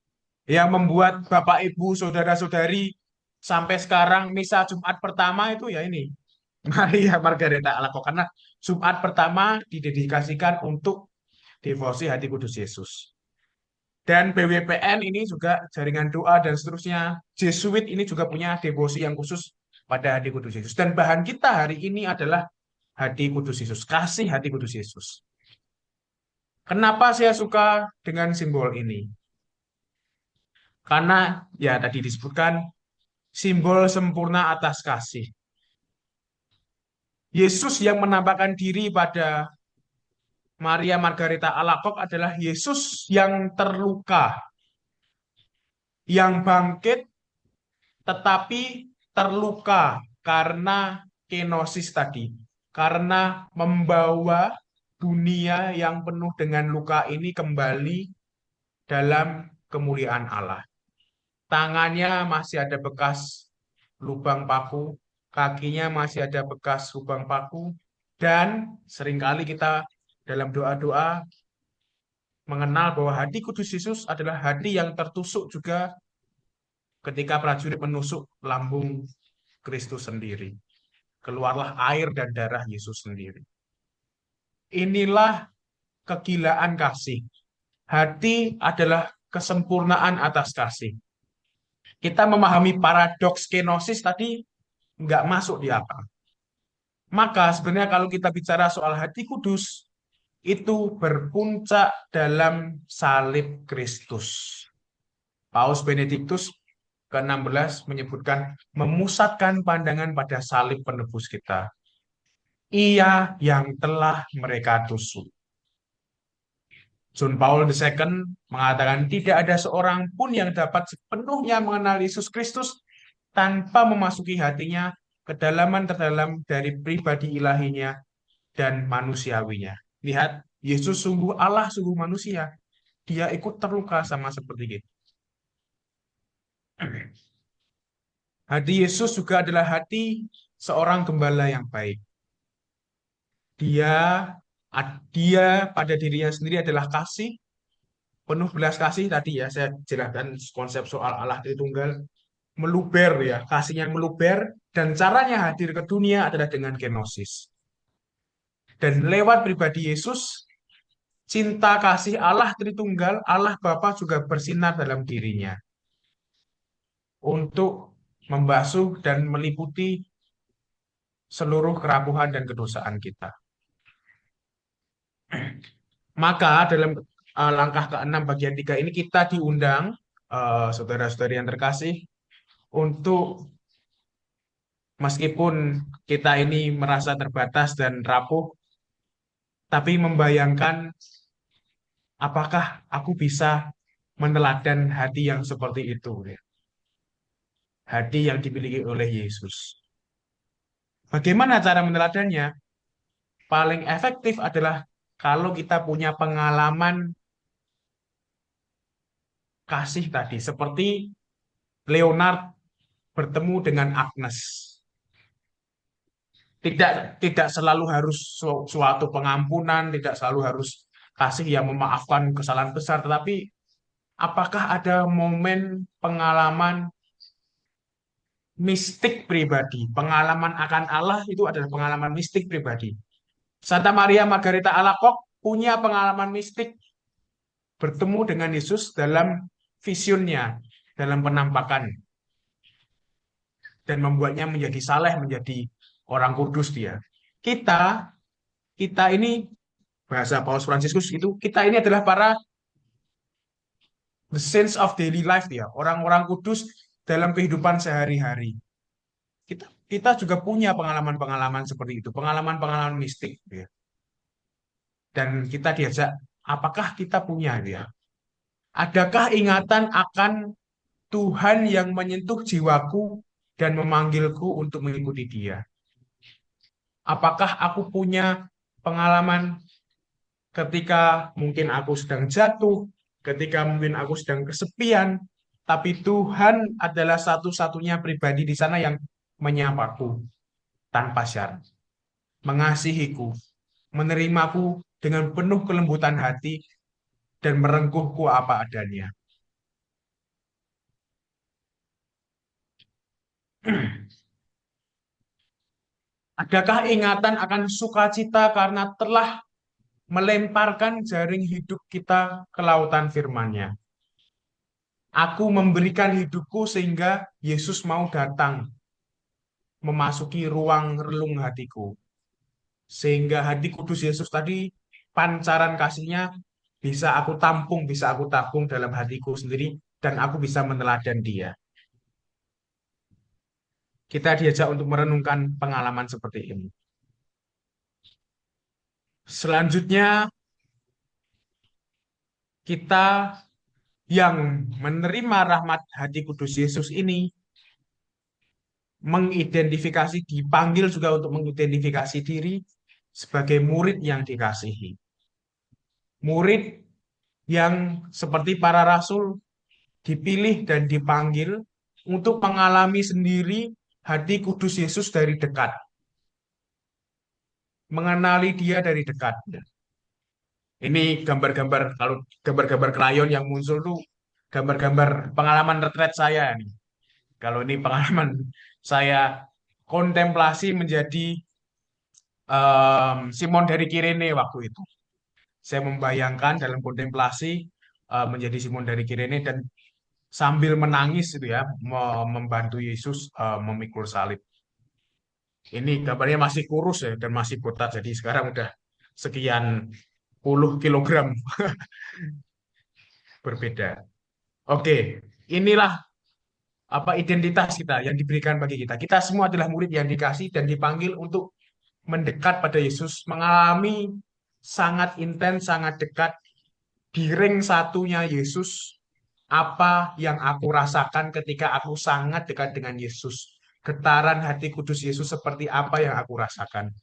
yang membuat Bapak, Ibu, Saudara-saudari sampai sekarang misa Jumat pertama itu ya ini Maria Margarita Alacoque karena Jumat pertama didedikasikan untuk devosi hati kudus Yesus. Dan BWPN ini juga jaringan doa dan seterusnya. Jesuit ini juga punya devosi yang khusus pada hati kudus Yesus. Dan bahan kita hari ini adalah hati kudus Yesus, kasih hati kudus Yesus. Kenapa saya suka dengan simbol ini? Karena ya tadi disebutkan simbol sempurna atas kasih. Yesus yang menampakkan diri pada Maria Margarita Alacoque adalah Yesus yang terluka, yang bangkit, tetapi terluka karena kenosis tadi. Karena membawa dunia yang penuh dengan luka ini kembali dalam kemuliaan Allah. Tangannya masih ada bekas lubang paku, kakinya masih ada bekas lubang paku, dan seringkali kita dalam doa-doa mengenal bahwa hati kudus Yesus adalah hati yang tertusuk juga ketika prajurit menusuk lambung Kristus sendiri. Keluarlah air dan darah Yesus sendiri. Inilah kegilaan kasih. Hati adalah kesempurnaan atas kasih. Kita memahami paradoks kenosis tadi nggak masuk di akal. Maka sebenarnya kalau kita bicara soal hati kudus, itu berpuncak dalam salib Kristus. Paus Benediktus ke-16 menyebutkan memusatkan pandangan pada salib penebus kita. Ia yang telah mereka tusuk. John Paul II mengatakan tidak ada seorang pun yang dapat sepenuhnya mengenal Yesus Kristus tanpa memasuki hatinya kedalaman terdalam dari pribadi ilahinya dan manusiawinya. Lihat, Yesus sungguh Allah, sungguh manusia. Dia ikut terluka sama seperti kita. Hati Yesus juga adalah hati seorang gembala yang baik. Dia pada dirinya sendiri adalah kasih, penuh belas kasih. Tadi ya saya jelaskan konsep soal Allah Tritunggal, meluber ya, kasih yang meluber, dan caranya hadir ke dunia adalah dengan kenosis. Dan lewat pribadi Yesus, cinta kasih Allah Tritunggal, Allah Bapa juga bersinar dalam dirinya untuk membasuh dan meliputi seluruh kerapuhan dan kedosaan kita. Maka dalam langkah ke-6 bagian 3 ini kita diundang, saudara-saudari yang terkasih, untuk meskipun kita ini merasa terbatas dan rapuh, tapi membayangkan apakah aku bisa meneladan hati yang seperti itu, ya? Hati yang dimiliki oleh Yesus. Bagaimana cara meneladannya? Paling efektif adalah kalau kita punya pengalaman kasih tadi, seperti Leonard bertemu dengan Agnes. Tidak selalu harus suatu pengampunan, tidak selalu harus kasih yang memaafkan kesalahan besar, tetapi apakah ada momen pengalaman mistik pribadi? Pengalaman akan Allah itu adalah pengalaman mistik pribadi. Santa Maria Margarita Alacoque punya pengalaman mistik bertemu dengan Yesus dalam visionnya, dalam penampakan, dan membuatnya menjadi saleh, menjadi orang kudus dia. Kita, kita ini, bahasa Paus Fransiskus itu, kita ini adalah para the saints of daily life ya, orang-orang kudus dalam kehidupan sehari-hari. Kita juga punya pengalaman-pengalaman seperti itu, pengalaman-pengalaman mistik ya. Dan kita diajak, apakah kita punya ya? Adakah ingatan akan Tuhan yang menyentuh jiwaku dan memanggilku untuk mengikuti Dia? Apakah aku punya pengalaman ketika mungkin aku sedang jatuh, ketika mungkin aku sedang kesepian, tapi Tuhan adalah satu-satunya pribadi di sana yang menyapaku tanpa syarat, mengasihiku, menerimaku dengan penuh kelembutan hati, dan merengkuhku apa adanya. Adakah ingatan akan sukacita karena telah melemparkan jaring hidup kita ke lautan firman-Nya? Aku memberikan hidupku sehingga Yesus mau datang memasuki ruang relung hatiku. Sehingga hati kudus Yesus tadi, pancaran kasihnya bisa aku tabung dalam hatiku sendiri, dan aku bisa meneladan Dia. Kita diajak untuk merenungkan pengalaman seperti ini. Selanjutnya, kita yang menerima rahmat hati kudus Yesus ini dipanggil juga untuk mengidentifikasi diri sebagai murid yang dikasihi. Murid yang seperti para rasul dipilih dan dipanggil untuk mengalami sendiri hati kudus Yesus dari dekat. Mengenali Dia dari dekat. Ini gambar-gambar, kalau gambar-gambar krayon yang muncul tuh gambar-gambar pengalaman retret saya nih. Kalau ini pengalaman saya kontemplasi menjadi Simon dari Kirene waktu itu. Saya membayangkan dalam kontemplasi menjadi Simon dari Kirene dan sambil menangis itu ya, membantu Yesus memikul salib. Ini gambarnya masih kurus ya dan masih botak, jadi sekarang udah sekian puluh kilogram berbeda. Oke, inilah apa identitas kita yang diberikan bagi kita. Kita semua adalah murid yang dikasih dan dipanggil untuk mendekat pada Yesus, mengalami sangat intens, sangat dekat di ring satunya Yesus. Apa yang aku rasakan ketika aku sangat dekat dengan Yesus? Getaran hati kudus Yesus seperti apa yang aku rasakan?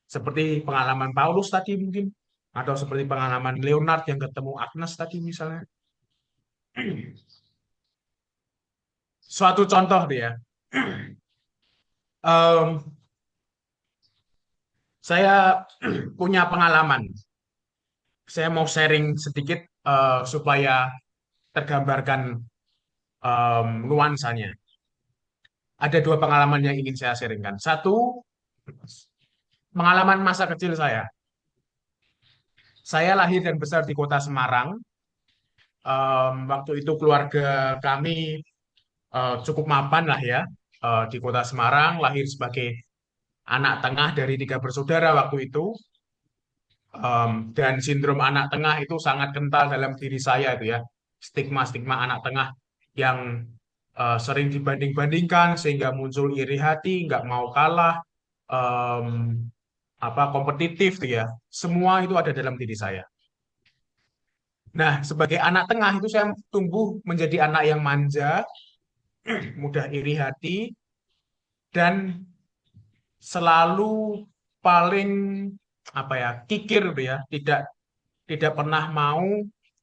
Seperti pengalaman Paulus tadi mungkin, atau seperti pengalaman Leonard yang ketemu Agnes tadi misalnya. Suatu contoh dia. Saya punya pengalaman. Saya mau sharing sedikit supaya tergambarkan nuansanya. Ada dua pengalaman yang ingin saya sharingkan. Satu, pengalaman masa kecil saya. Saya lahir dan besar di kota Semarang. Waktu itu keluarga kami cukup mapan lah ya di kota Semarang, lahir sebagai anak tengah dari 3 bersaudara waktu itu. Dan sindrom anak tengah itu sangat kental dalam diri saya itu ya. Stigma-stigma anak tengah yang sering dibanding-bandingkan sehingga muncul iri hati, nggak mau kalah, em, kompetitif tuh ya. Semua itu ada dalam diri saya. Nah, sebagai anak tengah itu saya tumbuh menjadi anak yang manja, mudah iri hati, dan selalu paling kikir gitu ya, tidak pernah mau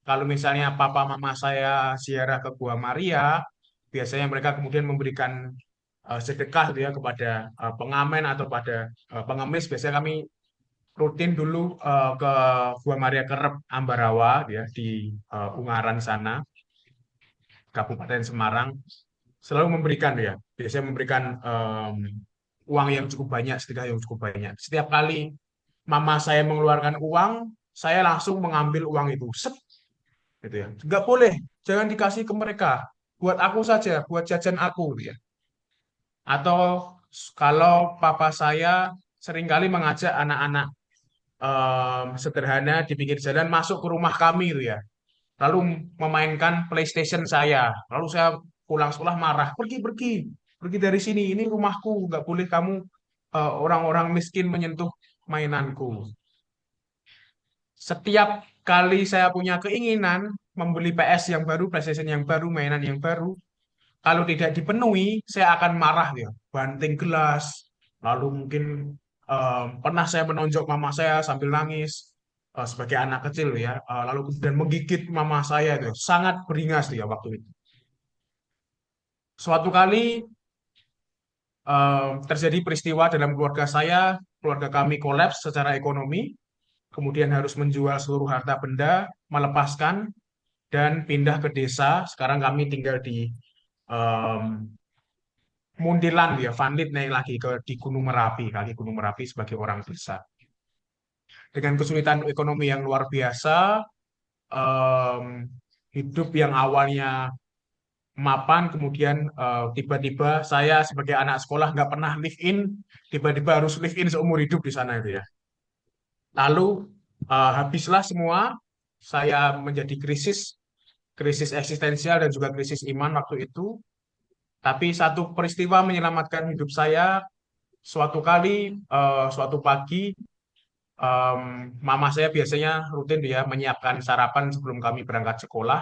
kalau misalnya papa mama saya ziarah ke Gua Maria, biasanya mereka kemudian memberikan sedekah gitu ya kepada pengamen atau pada pengemis. Biasanya kami rutin dulu ke Gua Maria Kerep Ambarawa gitu ya di Ungaran sana, Kabupaten Semarang, selalu memberikan ya. Biasanya memberikan uang yang cukup banyak, sedekah yang cukup banyak. Setiap kali mama saya mengeluarkan uang, saya langsung mengambil uang itu. Sep, gitu ya. Nggak boleh, jangan dikasih ke mereka. Buat aku saja, buat jajan aku, gitu ya. Atau kalau papa saya seringkali mengajak anak-anak sederhana di pinggir jalan masuk ke rumah kami, gitu ya. Lalu memainkan PlayStation saya. Lalu saya pulang sekolah marah, pergi, pergi, pergi dari sini. Ini rumahku, nggak boleh kamu orang-orang miskin menyentuh mainanku. Setiap kali saya punya keinginan membeli PS yang baru, PlayStation yang baru, mainan yang baru, kalau tidak dipenuhi, saya akan marah ya, banting gelas, lalu mungkin pernah saya menonjok mama saya sambil nangis sebagai anak kecil ya, lalu kemudian menggigit mama saya itu, sangat beringas ya waktu itu. Suatu kali terjadi peristiwa dalam keluarga saya, keluarga kami kolaps secara ekonomi, kemudian harus menjual seluruh harta benda, melepaskan dan pindah ke desa. Sekarang kami tinggal di em, Muntilan ya, Vanlit naik lagi ke di Gunung Merapi, kaki Gunung Merapi sebagai orang desa. Dengan kesulitan ekonomi yang luar biasa, em, hidup yang awalnya mapan, kemudian tiba-tiba saya sebagai anak sekolah nggak pernah live in, tiba-tiba harus live in seumur hidup di sana itu ya. Lalu habislah semua, saya menjadi krisis eksistensial dan juga krisis iman waktu itu. Tapi satu peristiwa menyelamatkan hidup saya. Suatu kali, suatu pagi, em, mama saya biasanya rutin dia menyiapkan sarapan sebelum kami berangkat sekolah.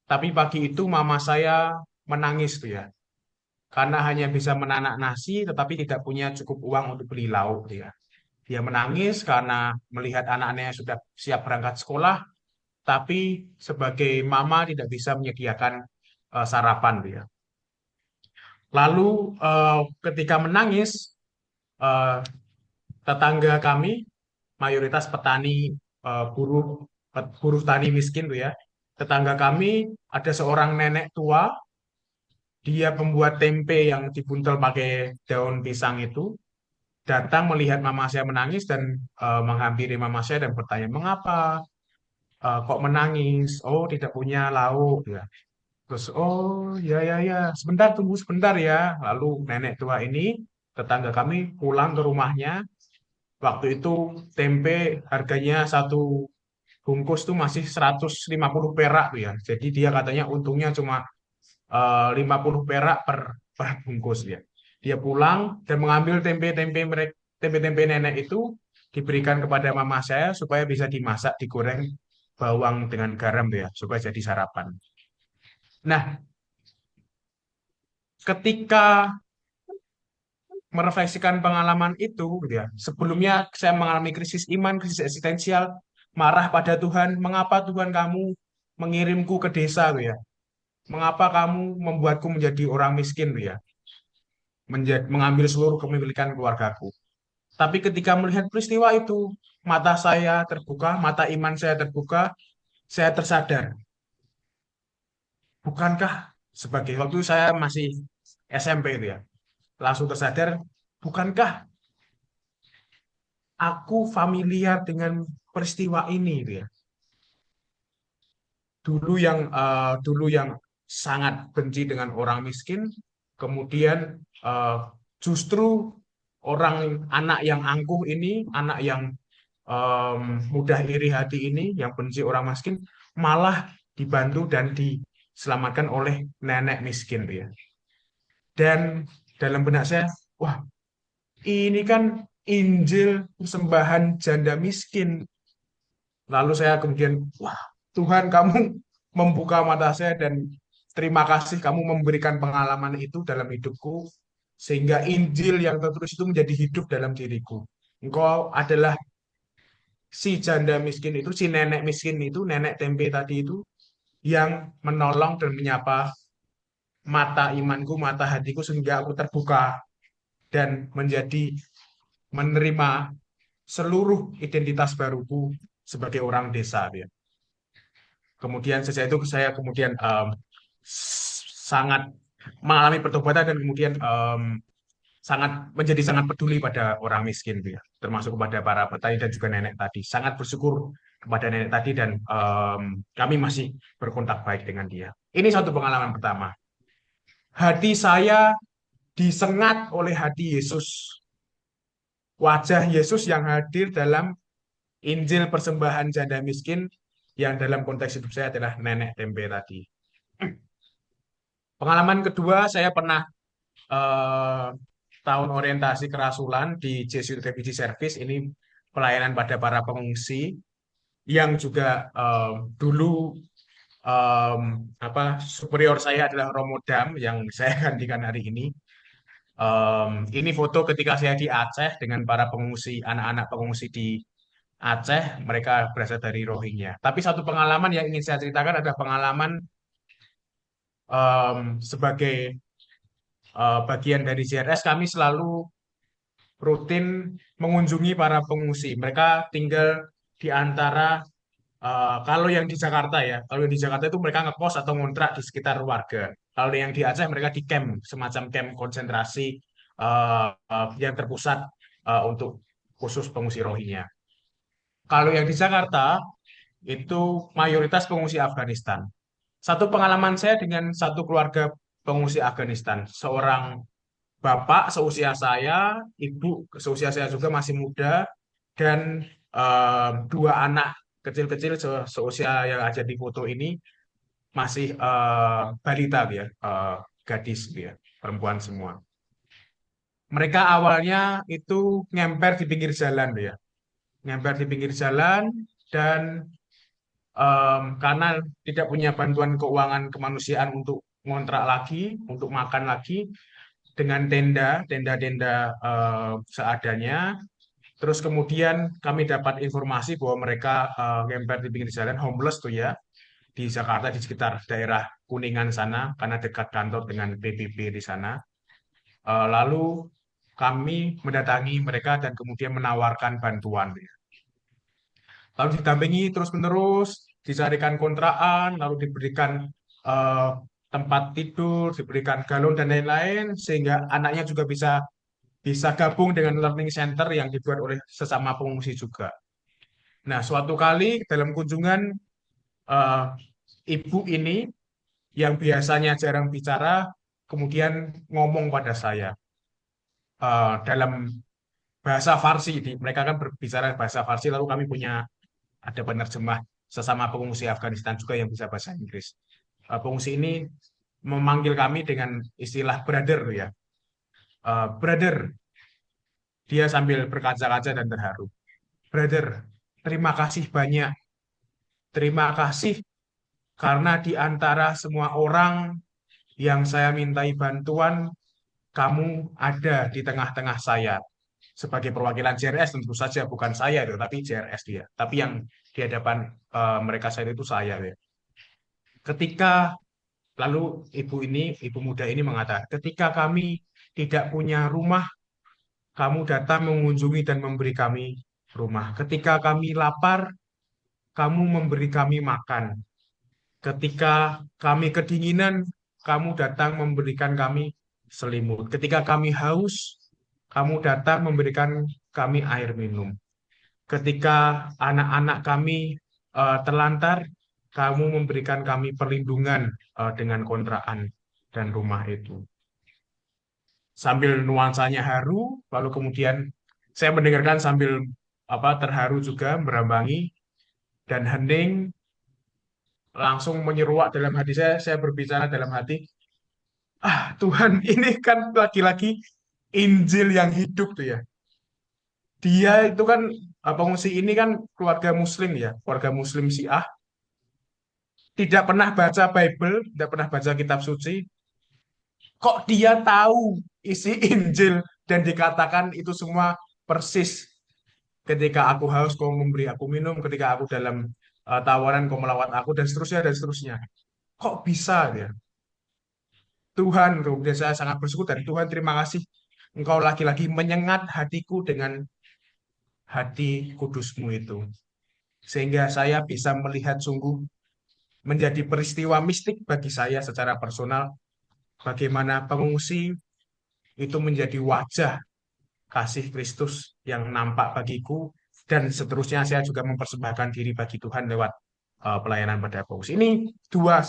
Tapi pagi itu mama saya menangis tuh ya, karena hanya bisa menanak nasi, tetapi tidak punya cukup uang untuk beli lauk dia. Dia menangis karena melihat anak-anaknya sudah siap berangkat sekolah, tapi sebagai mama tidak bisa menyediakan sarapan dia. Lalu ketika menangis, eh, tetangga kami mayoritas petani buruh buruh tani miskin tuh ya. Tetangga kami ada seorang nenek tua, dia pembuat tempe yang dibuntel pakai daun pisang itu, datang melihat mama saya menangis dan menghampiri mama saya dan bertanya, "Mengapa kok menangis? Oh, tidak punya lauk ya." Terus, "Oh, ya ya ya, sebentar tunggu sebentar ya." Lalu nenek tua ini tetangga kami pulang ke rumahnya. Waktu itu tempe harganya satu bungkus tuh masih 150 perak tuh ya. Jadi dia katanya untungnya cuma 50 perak per bungkus ya. Dia pulang dan mengambil tempe-tempe nenek itu diberikan kepada mama saya supaya bisa dimasak, digoreng bawang dengan garam tuh ya, supaya jadi sarapan. Nah, ketika merefleksikan pengalaman itu, gitu ya. Sebelumnya saya mengalami krisis iman, krisis eksistensial, marah pada Tuhan. Mengapa Tuhan kamu mengirimku ke desa, gitu ya? Mengapa kamu membuatku menjadi orang miskin, gitu ya? Mengambil seluruh kepemilikan keluargaku. Tapi ketika melihat peristiwa itu, mata saya terbuka, mata iman saya terbuka, saya tersadar. Bukankah sebagai waktu saya masih SMP itu ya, langsung tersadar, bukankah aku familiar dengan peristiwa ini gitu ya. Dulu yang sangat benci dengan orang miskin, kemudian justru anak yang angkuh ini, anak yang mudah iri hati ini, yang benci orang miskin, malah dibantu dan diselamatkan oleh nenek miskin gitu ya. Dan dalam benak saya, wah, ini kan Injil persembahan janda miskin. Lalu saya kemudian, wah, Tuhan kamu membuka mata saya dan terima kasih kamu memberikan pengalaman itu dalam hidupku, sehingga Injil yang tertulis itu menjadi hidup dalam diriku. Engkau adalah si janda miskin itu, si nenek miskin itu, nenek tempe tadi itu, yang menolong dan menyapa mata imanku, mata hatiku sehingga aku terbuka dan menerima seluruh identitas baruku sebagai orang desa ya. Kemudian sejak itu saya kemudian sangat mengalami pertobatan dan kemudian menjadi sangat peduli pada orang miskin ya, termasuk kepada para petani dan juga nenek tadi. Sangat bersyukur kepada nenek tadi dan kami masih berkontak baik dengan dia. Ini satu pengalaman pertama. Hati saya disengat oleh hati Yesus. Wajah Yesus yang hadir dalam Injil persembahan janda miskin yang dalam konteks hidup saya adalah nenek tempe tadi. Pengalaman kedua, saya pernah eh, tahun orientasi kerasulan di Jesuit Refugee Service. Ini pelayanan pada para pengungsi yang juga dulu superior saya adalah Romodam yang saya gantikan hari ini. Ini foto ketika saya di Aceh dengan para pengungsi, anak-anak pengungsi di Aceh, mereka berasal dari Rohingya. Tapi satu pengalaman yang ingin saya ceritakan adalah pengalaman sebagai bagian dari JRS, kami selalu rutin mengunjungi para pengungsi. Mereka tinggal di antara, kalau yang di Jakarta ya, kalau yang di Jakarta itu mereka ngekos atau ngontrak di sekitar warga. Kalau yang di Aceh mereka di camp, semacam camp konsentrasi yang terpusat untuk khusus pengungsi Rohingya. Kalau yang di Jakarta itu mayoritas pengungsi Afghanistan. Satu pengalaman saya dengan satu keluarga pengungsi Afghanistan, seorang bapak seusia saya, ibu seusia saya juga masih muda, dan dua anak kecil-kecil seusia yang ada di foto ini masih balita ya, gadis ya, perempuan semua. Mereka awalnya itu ngemper di pinggir jalan ya, ngemper di pinggir jalan dan karena tidak punya bantuan keuangan kemanusiaan untuk ngontrak lagi, untuk makan lagi, dengan tenda-tenda seadanya. Terus kemudian kami dapat informasi bahwa mereka ngemper di pinggir jalan, homeless tuh ya, di Jakarta di sekitar daerah Kuningan sana, karena dekat kantor dengan PBB di sana. Lalu kami mendatangi mereka dan kemudian menawarkan bantuan. Lalu didampingi terus-menerus, dicarikan kontrakan, lalu diberikan eh, tempat tidur, diberikan galon dan lain-lain, sehingga anaknya juga bisa gabung dengan learning center yang dibuat oleh sesama pengungsi juga. Nah, suatu kali dalam kunjungan eh, ibu ini yang biasanya jarang bicara, kemudian ngomong pada saya dalam bahasa Farsi. Mereka kan berbicara bahasa Farsi, lalu kami punya ada penerjemah sesama pengungsi Afghanistan juga yang bisa bahasa Inggris. Pengungsi ini memanggil kami dengan istilah brother ya. Brother, dia sambil berkaca-kaca dan terharu. Brother, terima kasih banyak. Terima kasih karena di antara semua orang yang saya mintai bantuan, kamu ada di tengah-tengah saya. Sebagai perwakilan JRS tentu saja bukan saya, tapi JRS dia. Tapi yang di hadapan mereka saat itu saya. Ya. Ketika lalu ibu muda ini mengatakan, ketika kami tidak punya rumah, kamu datang mengunjungi dan memberi kami rumah. Ketika kami lapar, kamu memberi kami makan. Ketika kami kedinginan, kamu datang memberikan kami selimut. Ketika kami haus, kamu datang memberikan kami air minum. Ketika anak-anak kami terlantar, kamu memberikan kami perlindungan dengan kontrakan dan rumah itu. Sambil nuansanya haru, lalu kemudian saya mendengarkan sambil terharu juga, merambangi dan hening, langsung menyeruak dalam hati saya berbicara dalam hati, Tuhan, ini kan lagi-lagi Injil yang hidup tuh ya. Dia itu kan pengungsi ini kan keluarga Muslim ya, keluarga Muslim Syiah, tidak pernah baca Bible, tidak pernah baca kitab suci. Kok dia tahu isi Injil dan dikatakan itu semua persis. Ketika aku haus, kau memberi aku minum. Ketika aku dalam tawanan, kau melawat aku, dan seterusnya, dan seterusnya. Kok bisa ya? Tuhan, kemudian saya sangat bersyukur dan Tuhan terima kasih Engkau lagi-lagi menyengat hatiku dengan hati kudus-Mu itu. Sehingga saya bisa melihat sungguh menjadi peristiwa mistik bagi saya secara personal, bagaimana pengungsi itu menjadi wajah kasih Kristus yang nampak bagiku, dan seterusnya saya juga mempersembahkan diri bagi Tuhan lewat pelayanan pada pengungsi. Ini dua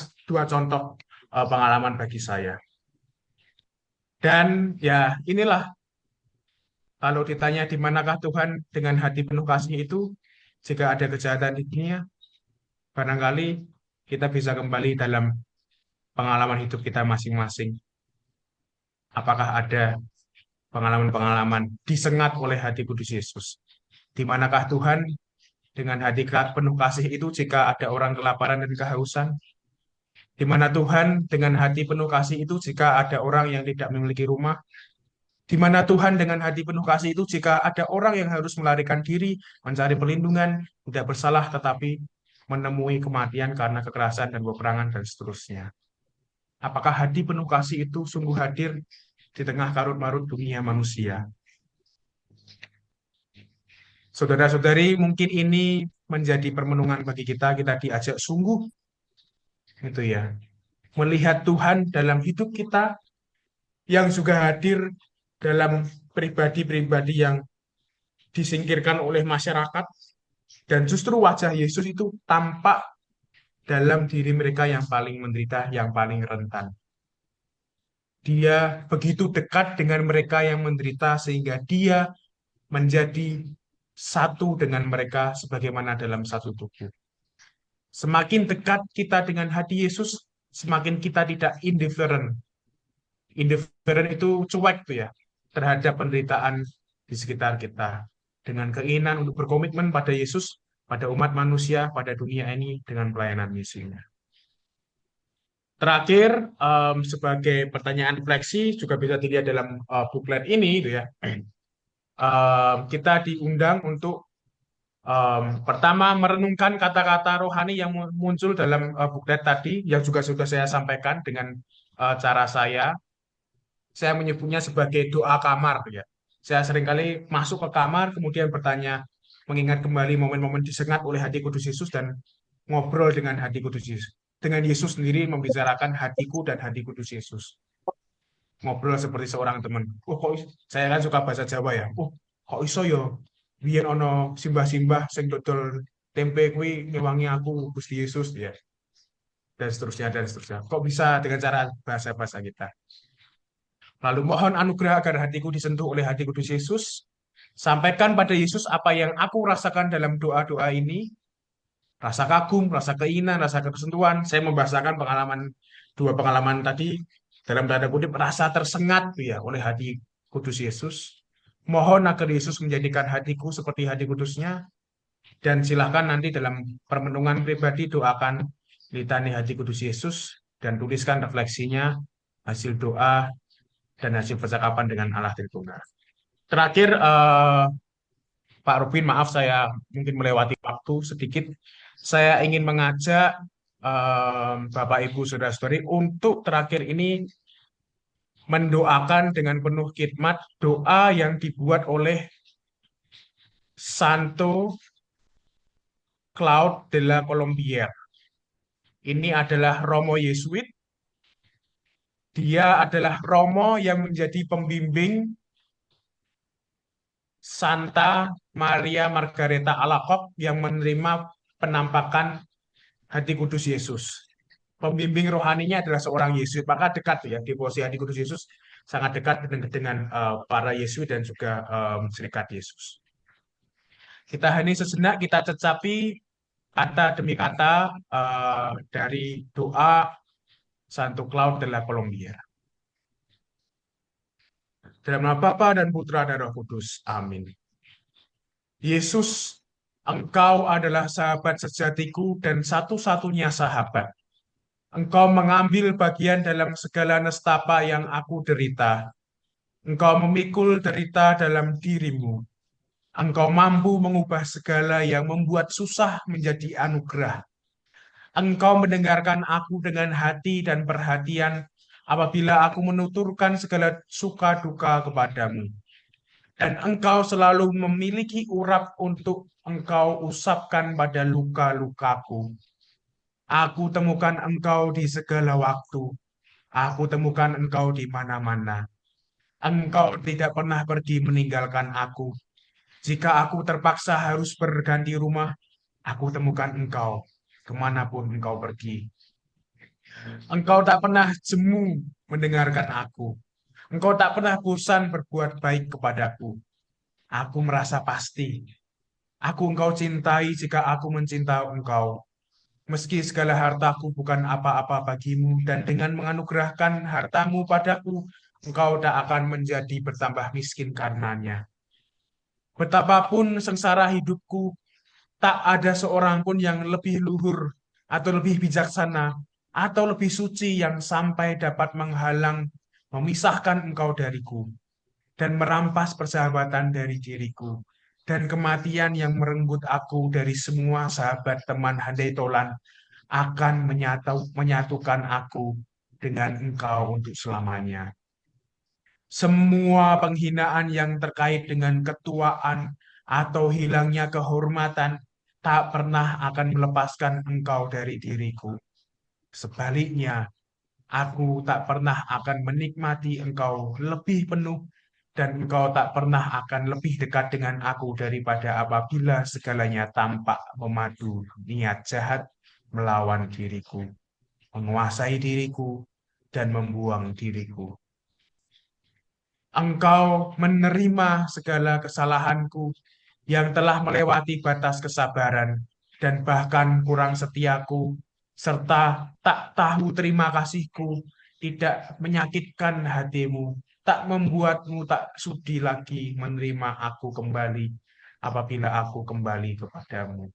contoh pengalaman bagi saya. Dan ya inilah, kalau ditanya di manakah Tuhan dengan hati penuh kasih itu, jika ada kejahatan di dunia, barangkali kita bisa kembali dalam pengalaman hidup kita masing-masing. Apakah ada pengalaman-pengalaman disengat oleh hati kudus Yesus? Di manakah Tuhan dengan hati penuh kasih itu jika ada orang kelaparan dan kehausan? Di mana Tuhan dengan hati penuh kasih itu jika ada orang yang tidak memiliki rumah? Di mana Tuhan dengan hati penuh kasih itu jika ada orang yang harus melarikan diri, mencari perlindungan, tidak bersalah tetapi menemui kematian karena kekerasan dan peperangan dan seterusnya? Apakah hati penuh kasih itu sungguh hadir di tengah karut-marut dunia manusia? Saudara-saudari, mungkin ini menjadi permenungan bagi kita. Kita diajak sungguh itu ya, melihat Tuhan dalam hidup kita yang juga hadir dalam pribadi-pribadi yang disingkirkan oleh masyarakat, dan justru wajah Yesus itu tampak dalam diri mereka yang paling menderita, yang paling rentan. Dia begitu dekat dengan mereka yang menderita sehingga dia menjadi satu dengan mereka sebagaimana dalam satu tubuh. Semakin dekat kita dengan hati Yesus, semakin kita tidak indifferent. Indifferent itu cuek tuh ya, terhadap penderitaan di sekitar kita. Dengan keinginan untuk berkomitmen pada Yesus, pada umat manusia, pada dunia ini dengan pelayanan misinya. Terakhir, sebagai pertanyaan refleksi juga bisa dilihat dalam buklet ini, gitu ya. Kita diundang untuk pertama merenungkan kata-kata rohani yang muncul dalam buklet tadi, yang juga sudah saya sampaikan dengan cara saya menyebutnya sebagai doa kamar, ya. Saya seringkali masuk ke kamar, kemudian bertanya, mengingat kembali momen-momen disengat oleh hati kudus Yesus dan ngobrol dengan hati kudus Yesus. Dengan Yesus sendiri membicarakan hatiku dan hati kudus Yesus. Ngobrol seperti seorang teman. Kok saya kan suka bahasa Jawa ya. Kok iso yo biyen ono simbah-simbah sing dodol tempe kuwi ngewangi aku Gusti Yesus ya. Dan seterusnya dan seterusnya. Kok bisa dengan cara bahasa-bahasa kita. Lalu mohon anugerah agar hatiku disentuh oleh hati kudus Yesus. Sampaikan pada Yesus apa yang aku rasakan dalam doa-doa ini. Rasa kagum, rasa keinginan, rasa kesentuhan. Saya membahasakan dua pengalaman tadi dalam tanda kutip rasa tersengat ya oleh hati kudus Yesus. Mohon agar Yesus menjadikan hatiku seperti hati kudusnya. Dan silahkan nanti dalam permenungan pribadi doakan litani hati kudus Yesus dan tuliskan refleksinya, hasil doa, dan hasil percakapan dengan Allah Tritunggal. Terakhir, Pak Rubin, maaf saya mungkin melewati waktu sedikit. Saya ingin mengajak Bapak Ibu Saudara-saudari untuk terakhir ini mendoakan dengan penuh khidmat doa yang dibuat oleh Santo Claude de la Colombière. Ini adalah Romo Yesuit. Dia adalah Romo yang menjadi pembimbing Santa Maria Margareta Alacoque yang menerima penampakan hati kudus Yesus. Pembimbing rohaninya adalah seorang Yesuit, maka dekat ya, devosi hati kudus Yesus sangat dekat dengan para Yesuit dan juga serikat Yesus. Kita hening sejenak, kita cecapi kata demi kata dari doa Santo Claude de la Colombière. Dalam nama Bapa dan Putra dan Roh Kudus. Amin. Yesus, Engkau adalah sahabat sejatiku dan satu-satunya sahabat. Engkau mengambil bagian dalam segala nestapa yang aku derita. Engkau memikul derita dalam dirimu. Engkau mampu mengubah segala yang membuat susah menjadi anugerah. Engkau mendengarkan aku dengan hati dan perhatian. apabila aku menuturkan segala suka duka kepadamu. Dan engkau selalu memiliki urap untuk engkau usapkan pada luka-lukaku. Aku temukan engkau di segala waktu. Aku temukan engkau di mana-mana. Engkau tidak pernah pergi meninggalkan aku. Jika aku terpaksa harus berganti rumah, aku temukan engkau kemanapun engkau pergi. Engkau tak pernah jemu mendengarkan aku. Engkau tak pernah bosan berbuat baik kepadaku. Aku merasa pasti. Aku engkau cintai jika aku mencintai engkau. Meski segala hartaku bukan apa-apa bagimu, dan dengan menganugerahkan hartamu padaku, engkau tak akan menjadi bertambah miskin karenanya. Betapapun sengsara hidupku, tak ada seorang pun yang lebih luhur atau lebih bijaksana atau lebih suci yang sampai dapat menghalang, memisahkan engkau dariku dan merampas persahabatan dari diriku dan kematian yang merenggut aku dari semua sahabat teman handai tolan akan menyatukan aku dengan engkau untuk selamanya. Semua penghinaan yang terkait dengan ketuaan atau hilangnya kehormatan tak pernah akan melepaskan engkau dari diriku. Sebaliknya, aku tak pernah akan menikmati engkau lebih penuh dan engkau tak pernah akan lebih dekat dengan aku daripada apabila segalanya tampak memadu niat jahat melawan diriku, menguasai diriku, dan membuang diriku. Engkau menerima segala kesalahanku yang telah melewati batas kesabaran dan bahkan kurang setiaku, serta tak tahu terima kasihku, tidak menyakitkan hatimu, tak membuatmu tak sudi lagi menerima aku kembali apabila aku kembali kepadamu.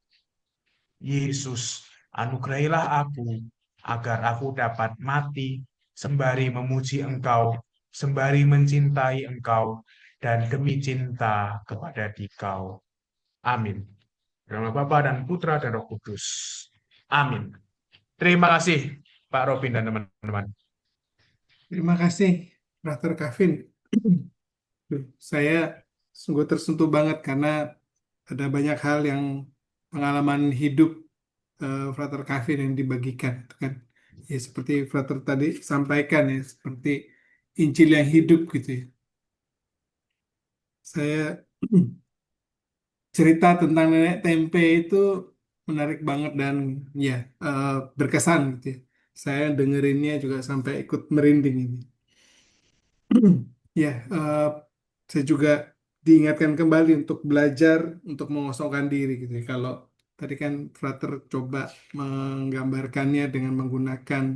Yesus, anugerahilah aku agar aku dapat mati sembari memuji Engkau, sembari mencintai Engkau, dan demi cinta kepada Dikau. Amin. Dalam nama Bapa dan Putra dan Roh Kudus. Amin. Terima kasih Pak Robin dan teman-teman. Terima kasih, Brother Kevin. Saya sungguh tersentuh banget karena ada banyak hal yang pengalaman hidup Frater Kevin yang dibagikan, kan? Ya seperti Frater tadi sampaikan ya, seperti Injil yang hidup gitu ya. Saya cerita tentang nenek tempe itu menarik banget dan ya berkesan gitu ya. Saya dengerinnya juga sampai ikut merinding ini. Ya, saya juga diingatkan kembali untuk belajar untuk mengosongkan diri gitu ya. Kalau tadi kan Frater coba menggambarkannya dengan menggunakan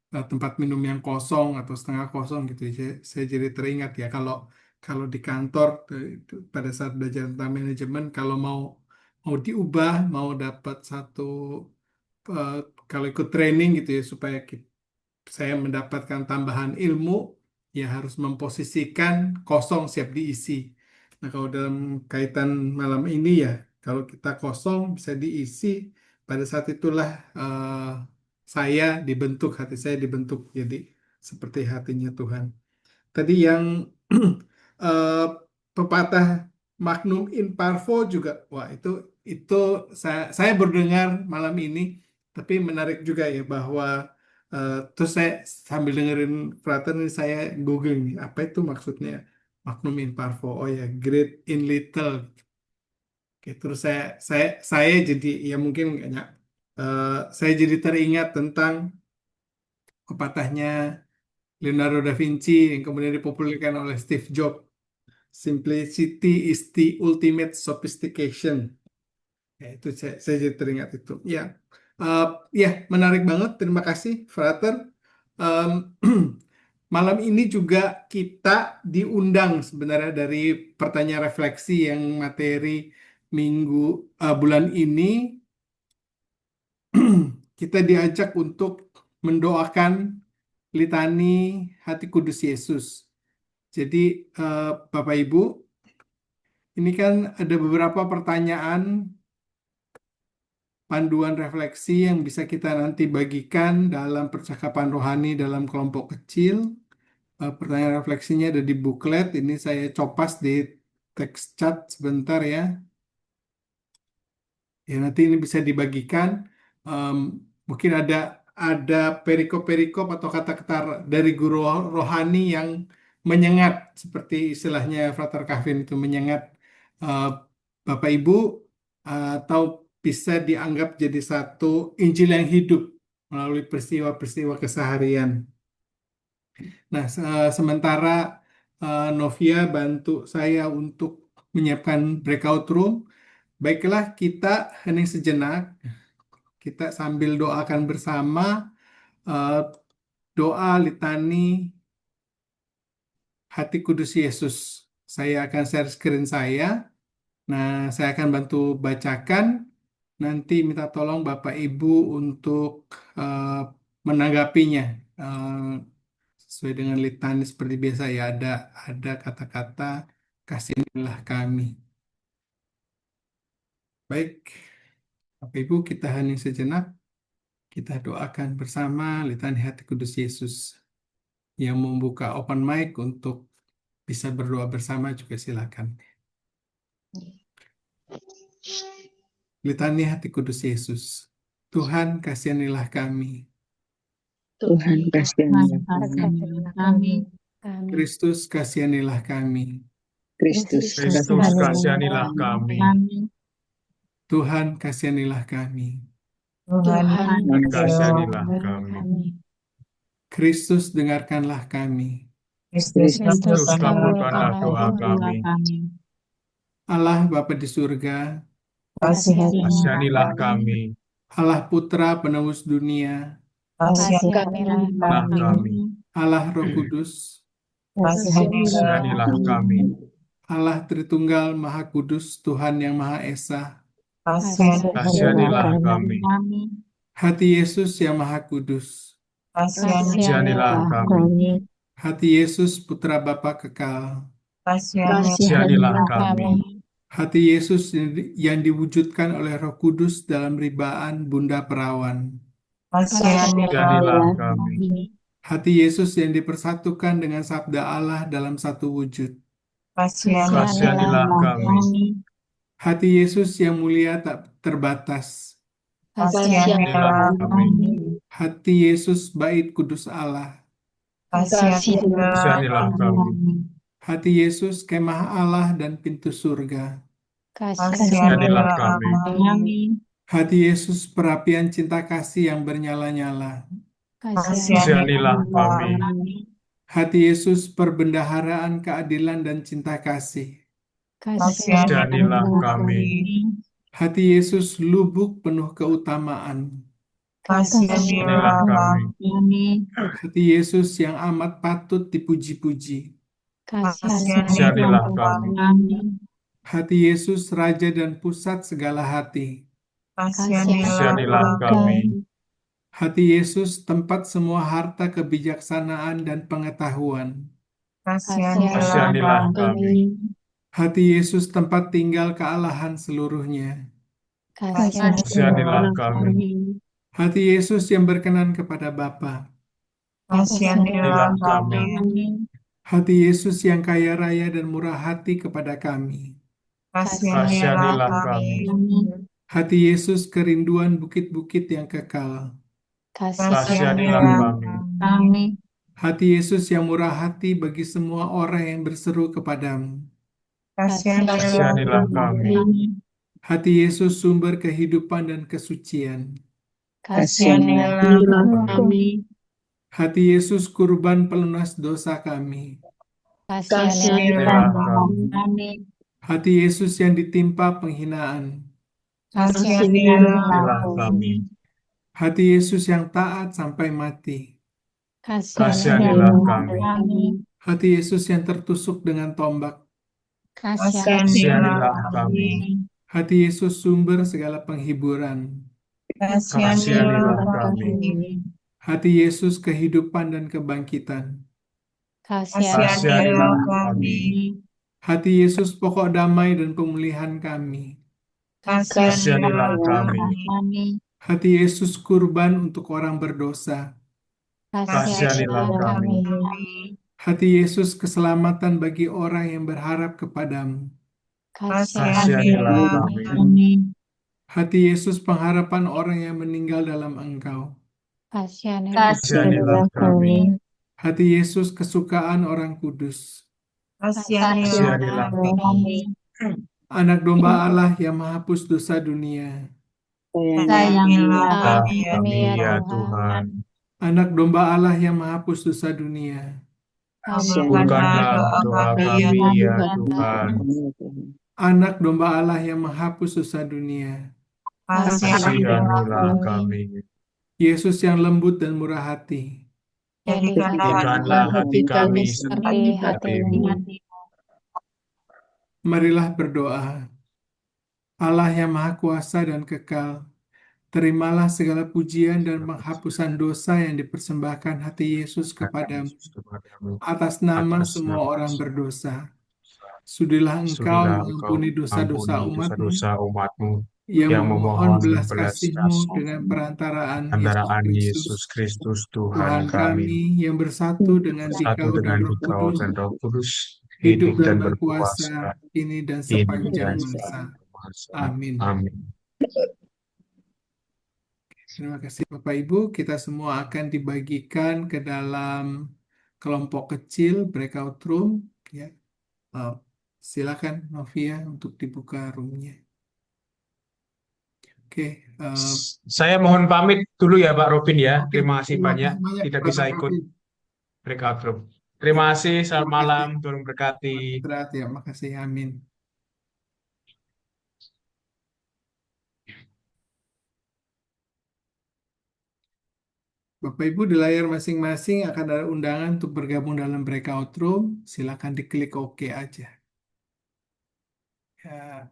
tempat minum yang kosong atau setengah kosong gitu ya. Saya jadi teringat ya kalau kalau di kantor pada saat belajar tentang manajemen kalau mau mau diubah, mau dapat satu eh, kalau ikut training gitu ya supaya saya mendapatkan tambahan ilmu, ya harus memposisikan kosong siap diisi. Nah, kalau dalam kaitan malam ini ya, kalau kita kosong bisa diisi, pada saat itulah saya dibentuk, hati saya dibentuk jadi seperti hatinya Tuhan. Tadi yang eh, pepatah Magnum in Parvo juga, wah itu saya berdengar malam ini, tapi menarik juga ya bahwa terus saya sambil dengerin Frater ini saya Google nih apa itu maksudnya Magnum in Parvo. Oh ya, Great in Little. Oke, terus saya jadi ya mungkin enggak, saya jadi teringat tentang pepatahnya Leonardo da Vinci yang kemudian dipopulerkan oleh Steve Jobs. Simplicity is the ultimate sophistication. Ya, itu saya jadi teringat itu. Ya, Eh, ya menarik banget. Terima kasih, Frater. Em, malam ini juga kita diundang sebenarnya dari pertanyaan refleksi yang materi minggu bulan ini kita diajak untuk mendoakan litani Hati Kudus Yesus. Jadi Bapak Ibu, ini kan ada beberapa pertanyaan panduan refleksi yang bisa kita nanti bagikan dalam percakapan rohani dalam kelompok kecil. Pertanyaan refleksinya ada di buklet. Ini saya copas di teks chat sebentar ya. Ya, nanti ini bisa dibagikan. Em, Mungkin ada perikop-perikop atau kata-kata dari guru rohani yang menyengat, seperti istilahnya Frater Kavin itu menyengat eh, Bapak Ibu, atau bisa dianggap jadi satu Injil yang hidup melalui peristiwa-peristiwa keseharian. Nah, sementara Novia bantu saya untuk menyiapkan breakout room, baiklah kita hening sejenak, kita sambil doakan bersama eh, doa litani Hati Kudus Yesus. Saya akan share screen saya. Nah, saya akan bantu bacakan. Nanti minta tolong Bapak Ibu untuk eh, menanggapinya. Eh, Sesuai dengan litani seperti biasa ya, ada kata-kata kasihanilah kami. Baik, Bapak Ibu, kita hening sejenak. Kita doakan bersama litani Hati Kudus Yesus. Yang membuka open mic untuk bisa berdoa bersama juga silakan. Litani Hati Kudus Yesus. Tuhan, kasihanilah kami. Tuhan Tuhan kasihanilah kasihanilah kami. Kristus, kasihanilah kami. Kristus Kristus kasihanilah kami. Tuhan, kasihanilah kami. Tuhan Kasihanilah kasihanilah kami. Kristus, dengarkanlah kami. Kristus Kristus kabulkanlah kabulkanlah doa kami. Allah Bapa di surga, Kasihanilah kami. Allah Putra penebus dunia, Kasihanilah kami. Allah Roh Kudus, Kasihanilah kami. Allah Tritunggal Maha Kudus, Tuhan yang Maha Esa, Kasihanilah kami. Hati Yesus yang Maha Kudus, Kasihanilah kami. Hati Yesus Putra Bapa kekal, Kasihanilah kami. Hati Yesus yang diwujudkan oleh Roh Kudus dalam ribaan Bunda Perawan, Kasihanilah kami. Hati Yesus yang dipersatukan dengan Sabda Allah dalam satu wujud, Kasihanilah kami. Hati Yesus yang mulia tak terbatas, Kasihanilah kami. Hati Yesus Bait Kudus Allah, Kasihanilah kami. Hati Yesus Kemah Allah dan pintu surga, Kasihanilah kami. Hati Yesus perapian cinta kasih yang bernyala-nyala, Kasihanilah kami. Hati Yesus perbendaharaan keadilan dan cinta kasih, Kasihanilah kami. Hati Yesus lubuk penuh keutamaan, Kasihanilah kami. Hati Yesus yang amat patut dipuji-puji, Kasihanilah kami. Hati Yesus Raja dan Pusat segala hati, Kasihanilah kami. Hati Yesus tempat semua harta kebijaksanaan dan pengetahuan, Kasihanilah kami. Hati Yesus tempat tinggal kealahan seluruhnya, Kasihanilah kami. Hati Yesus yang berkenan kepada Bapa, Kasihanilah kami. Hati Yesus yang kaya raya dan murah hati kepada kami, Kasihanilah kami. Hati Yesus kerinduan bukit-bukit yang kekal, Kasihanilah kami. Hati Yesus yang murah hati bagi semua orang yang berseru kepadamu, Kasihanilah kami. Hati Yesus sumber kehidupan dan kesucian, Kasihanilah kami. Hati Yesus kurban pelunas dosa kami, Kasihanilah kami. Hati Yesus yang ditimpa penghinaan, Kasihanilah kami. Hati Yesus yang taat sampai mati, Kasihanilah kami. Hati Yesus yang tertusuk dengan tombak, Kasihanilah kami. Hati Yesus sumber segala penghiburan, Kasihanilah kami. Hati Yesus kehidupan dan kebangkitan, Kasihanilah kami. Hati Yesus pokok damai dan pemulihan kami, Kasihanilah kami. kami. Hati Yesus kurban untuk orang berdosa. Kasihanilah kami. Hati Yesus keselamatan bagi orang yang berharap kepadamu. Kasihanilah kami. Kami. Hati Yesus pengharapan orang yang meninggal dalam Engkau. Kasihanilah kami. Hati Yesus kesukaan orang kudus. Kasihanilah kami. Anak domba Allah yang menghapus dosa dunia. Sayangilah Kami ya Tuhan. Anak domba Allah yang menghapus dosa dunia. Kabulkanlah doa kami ya Tuhan. Anak domba Allah yang menghapus dosa dunia. Kasihanilah kami. Yesus yang lembut dan murah hati. Jadikanlah hati kami seperti hatimu. Marilah berdoa. Allah yang maha kuasa dan kekal, terimalah segala pujian dan penghapusan dosa yang dipersembahkan hati Yesus kepadamu atas nama semua orang berdosa. Sudilah Engkau mengampuni dosa-dosa umatmu yang memohon belas kasih-Mu dengan perantaraan antaraan Yesus Yesus Kristus Tuhan Tuhan kami. kami yang bersatu dengan Satu Dikau dan dengan Roh Dikau Kudus, dan Roh Kudus, hidup hidup dan dan berkuasa berkuasa, kini dan kini sepanjang dan masa. masa. Amin. Amin. Terima kasih Bapak Ibu, kita semua akan dibagikan ke dalam kelompok kecil breakout room ya. Silakan Novia untuk dibuka roomnya. Oke, Saya mohon pamit dulu ya Pak Robin ya. oke, Terima kasih banyak tidak bisa Bapak ikut Robin. breakout room. Terima kasih, selamat Terima kasih. malam, Tuhan berkati. Istirahat ya, makasih, amin. Bapak Ibu di layar masing-masing akan ada undangan untuk bergabung dalam breakout room. Silakan diklik OK aja. Ya.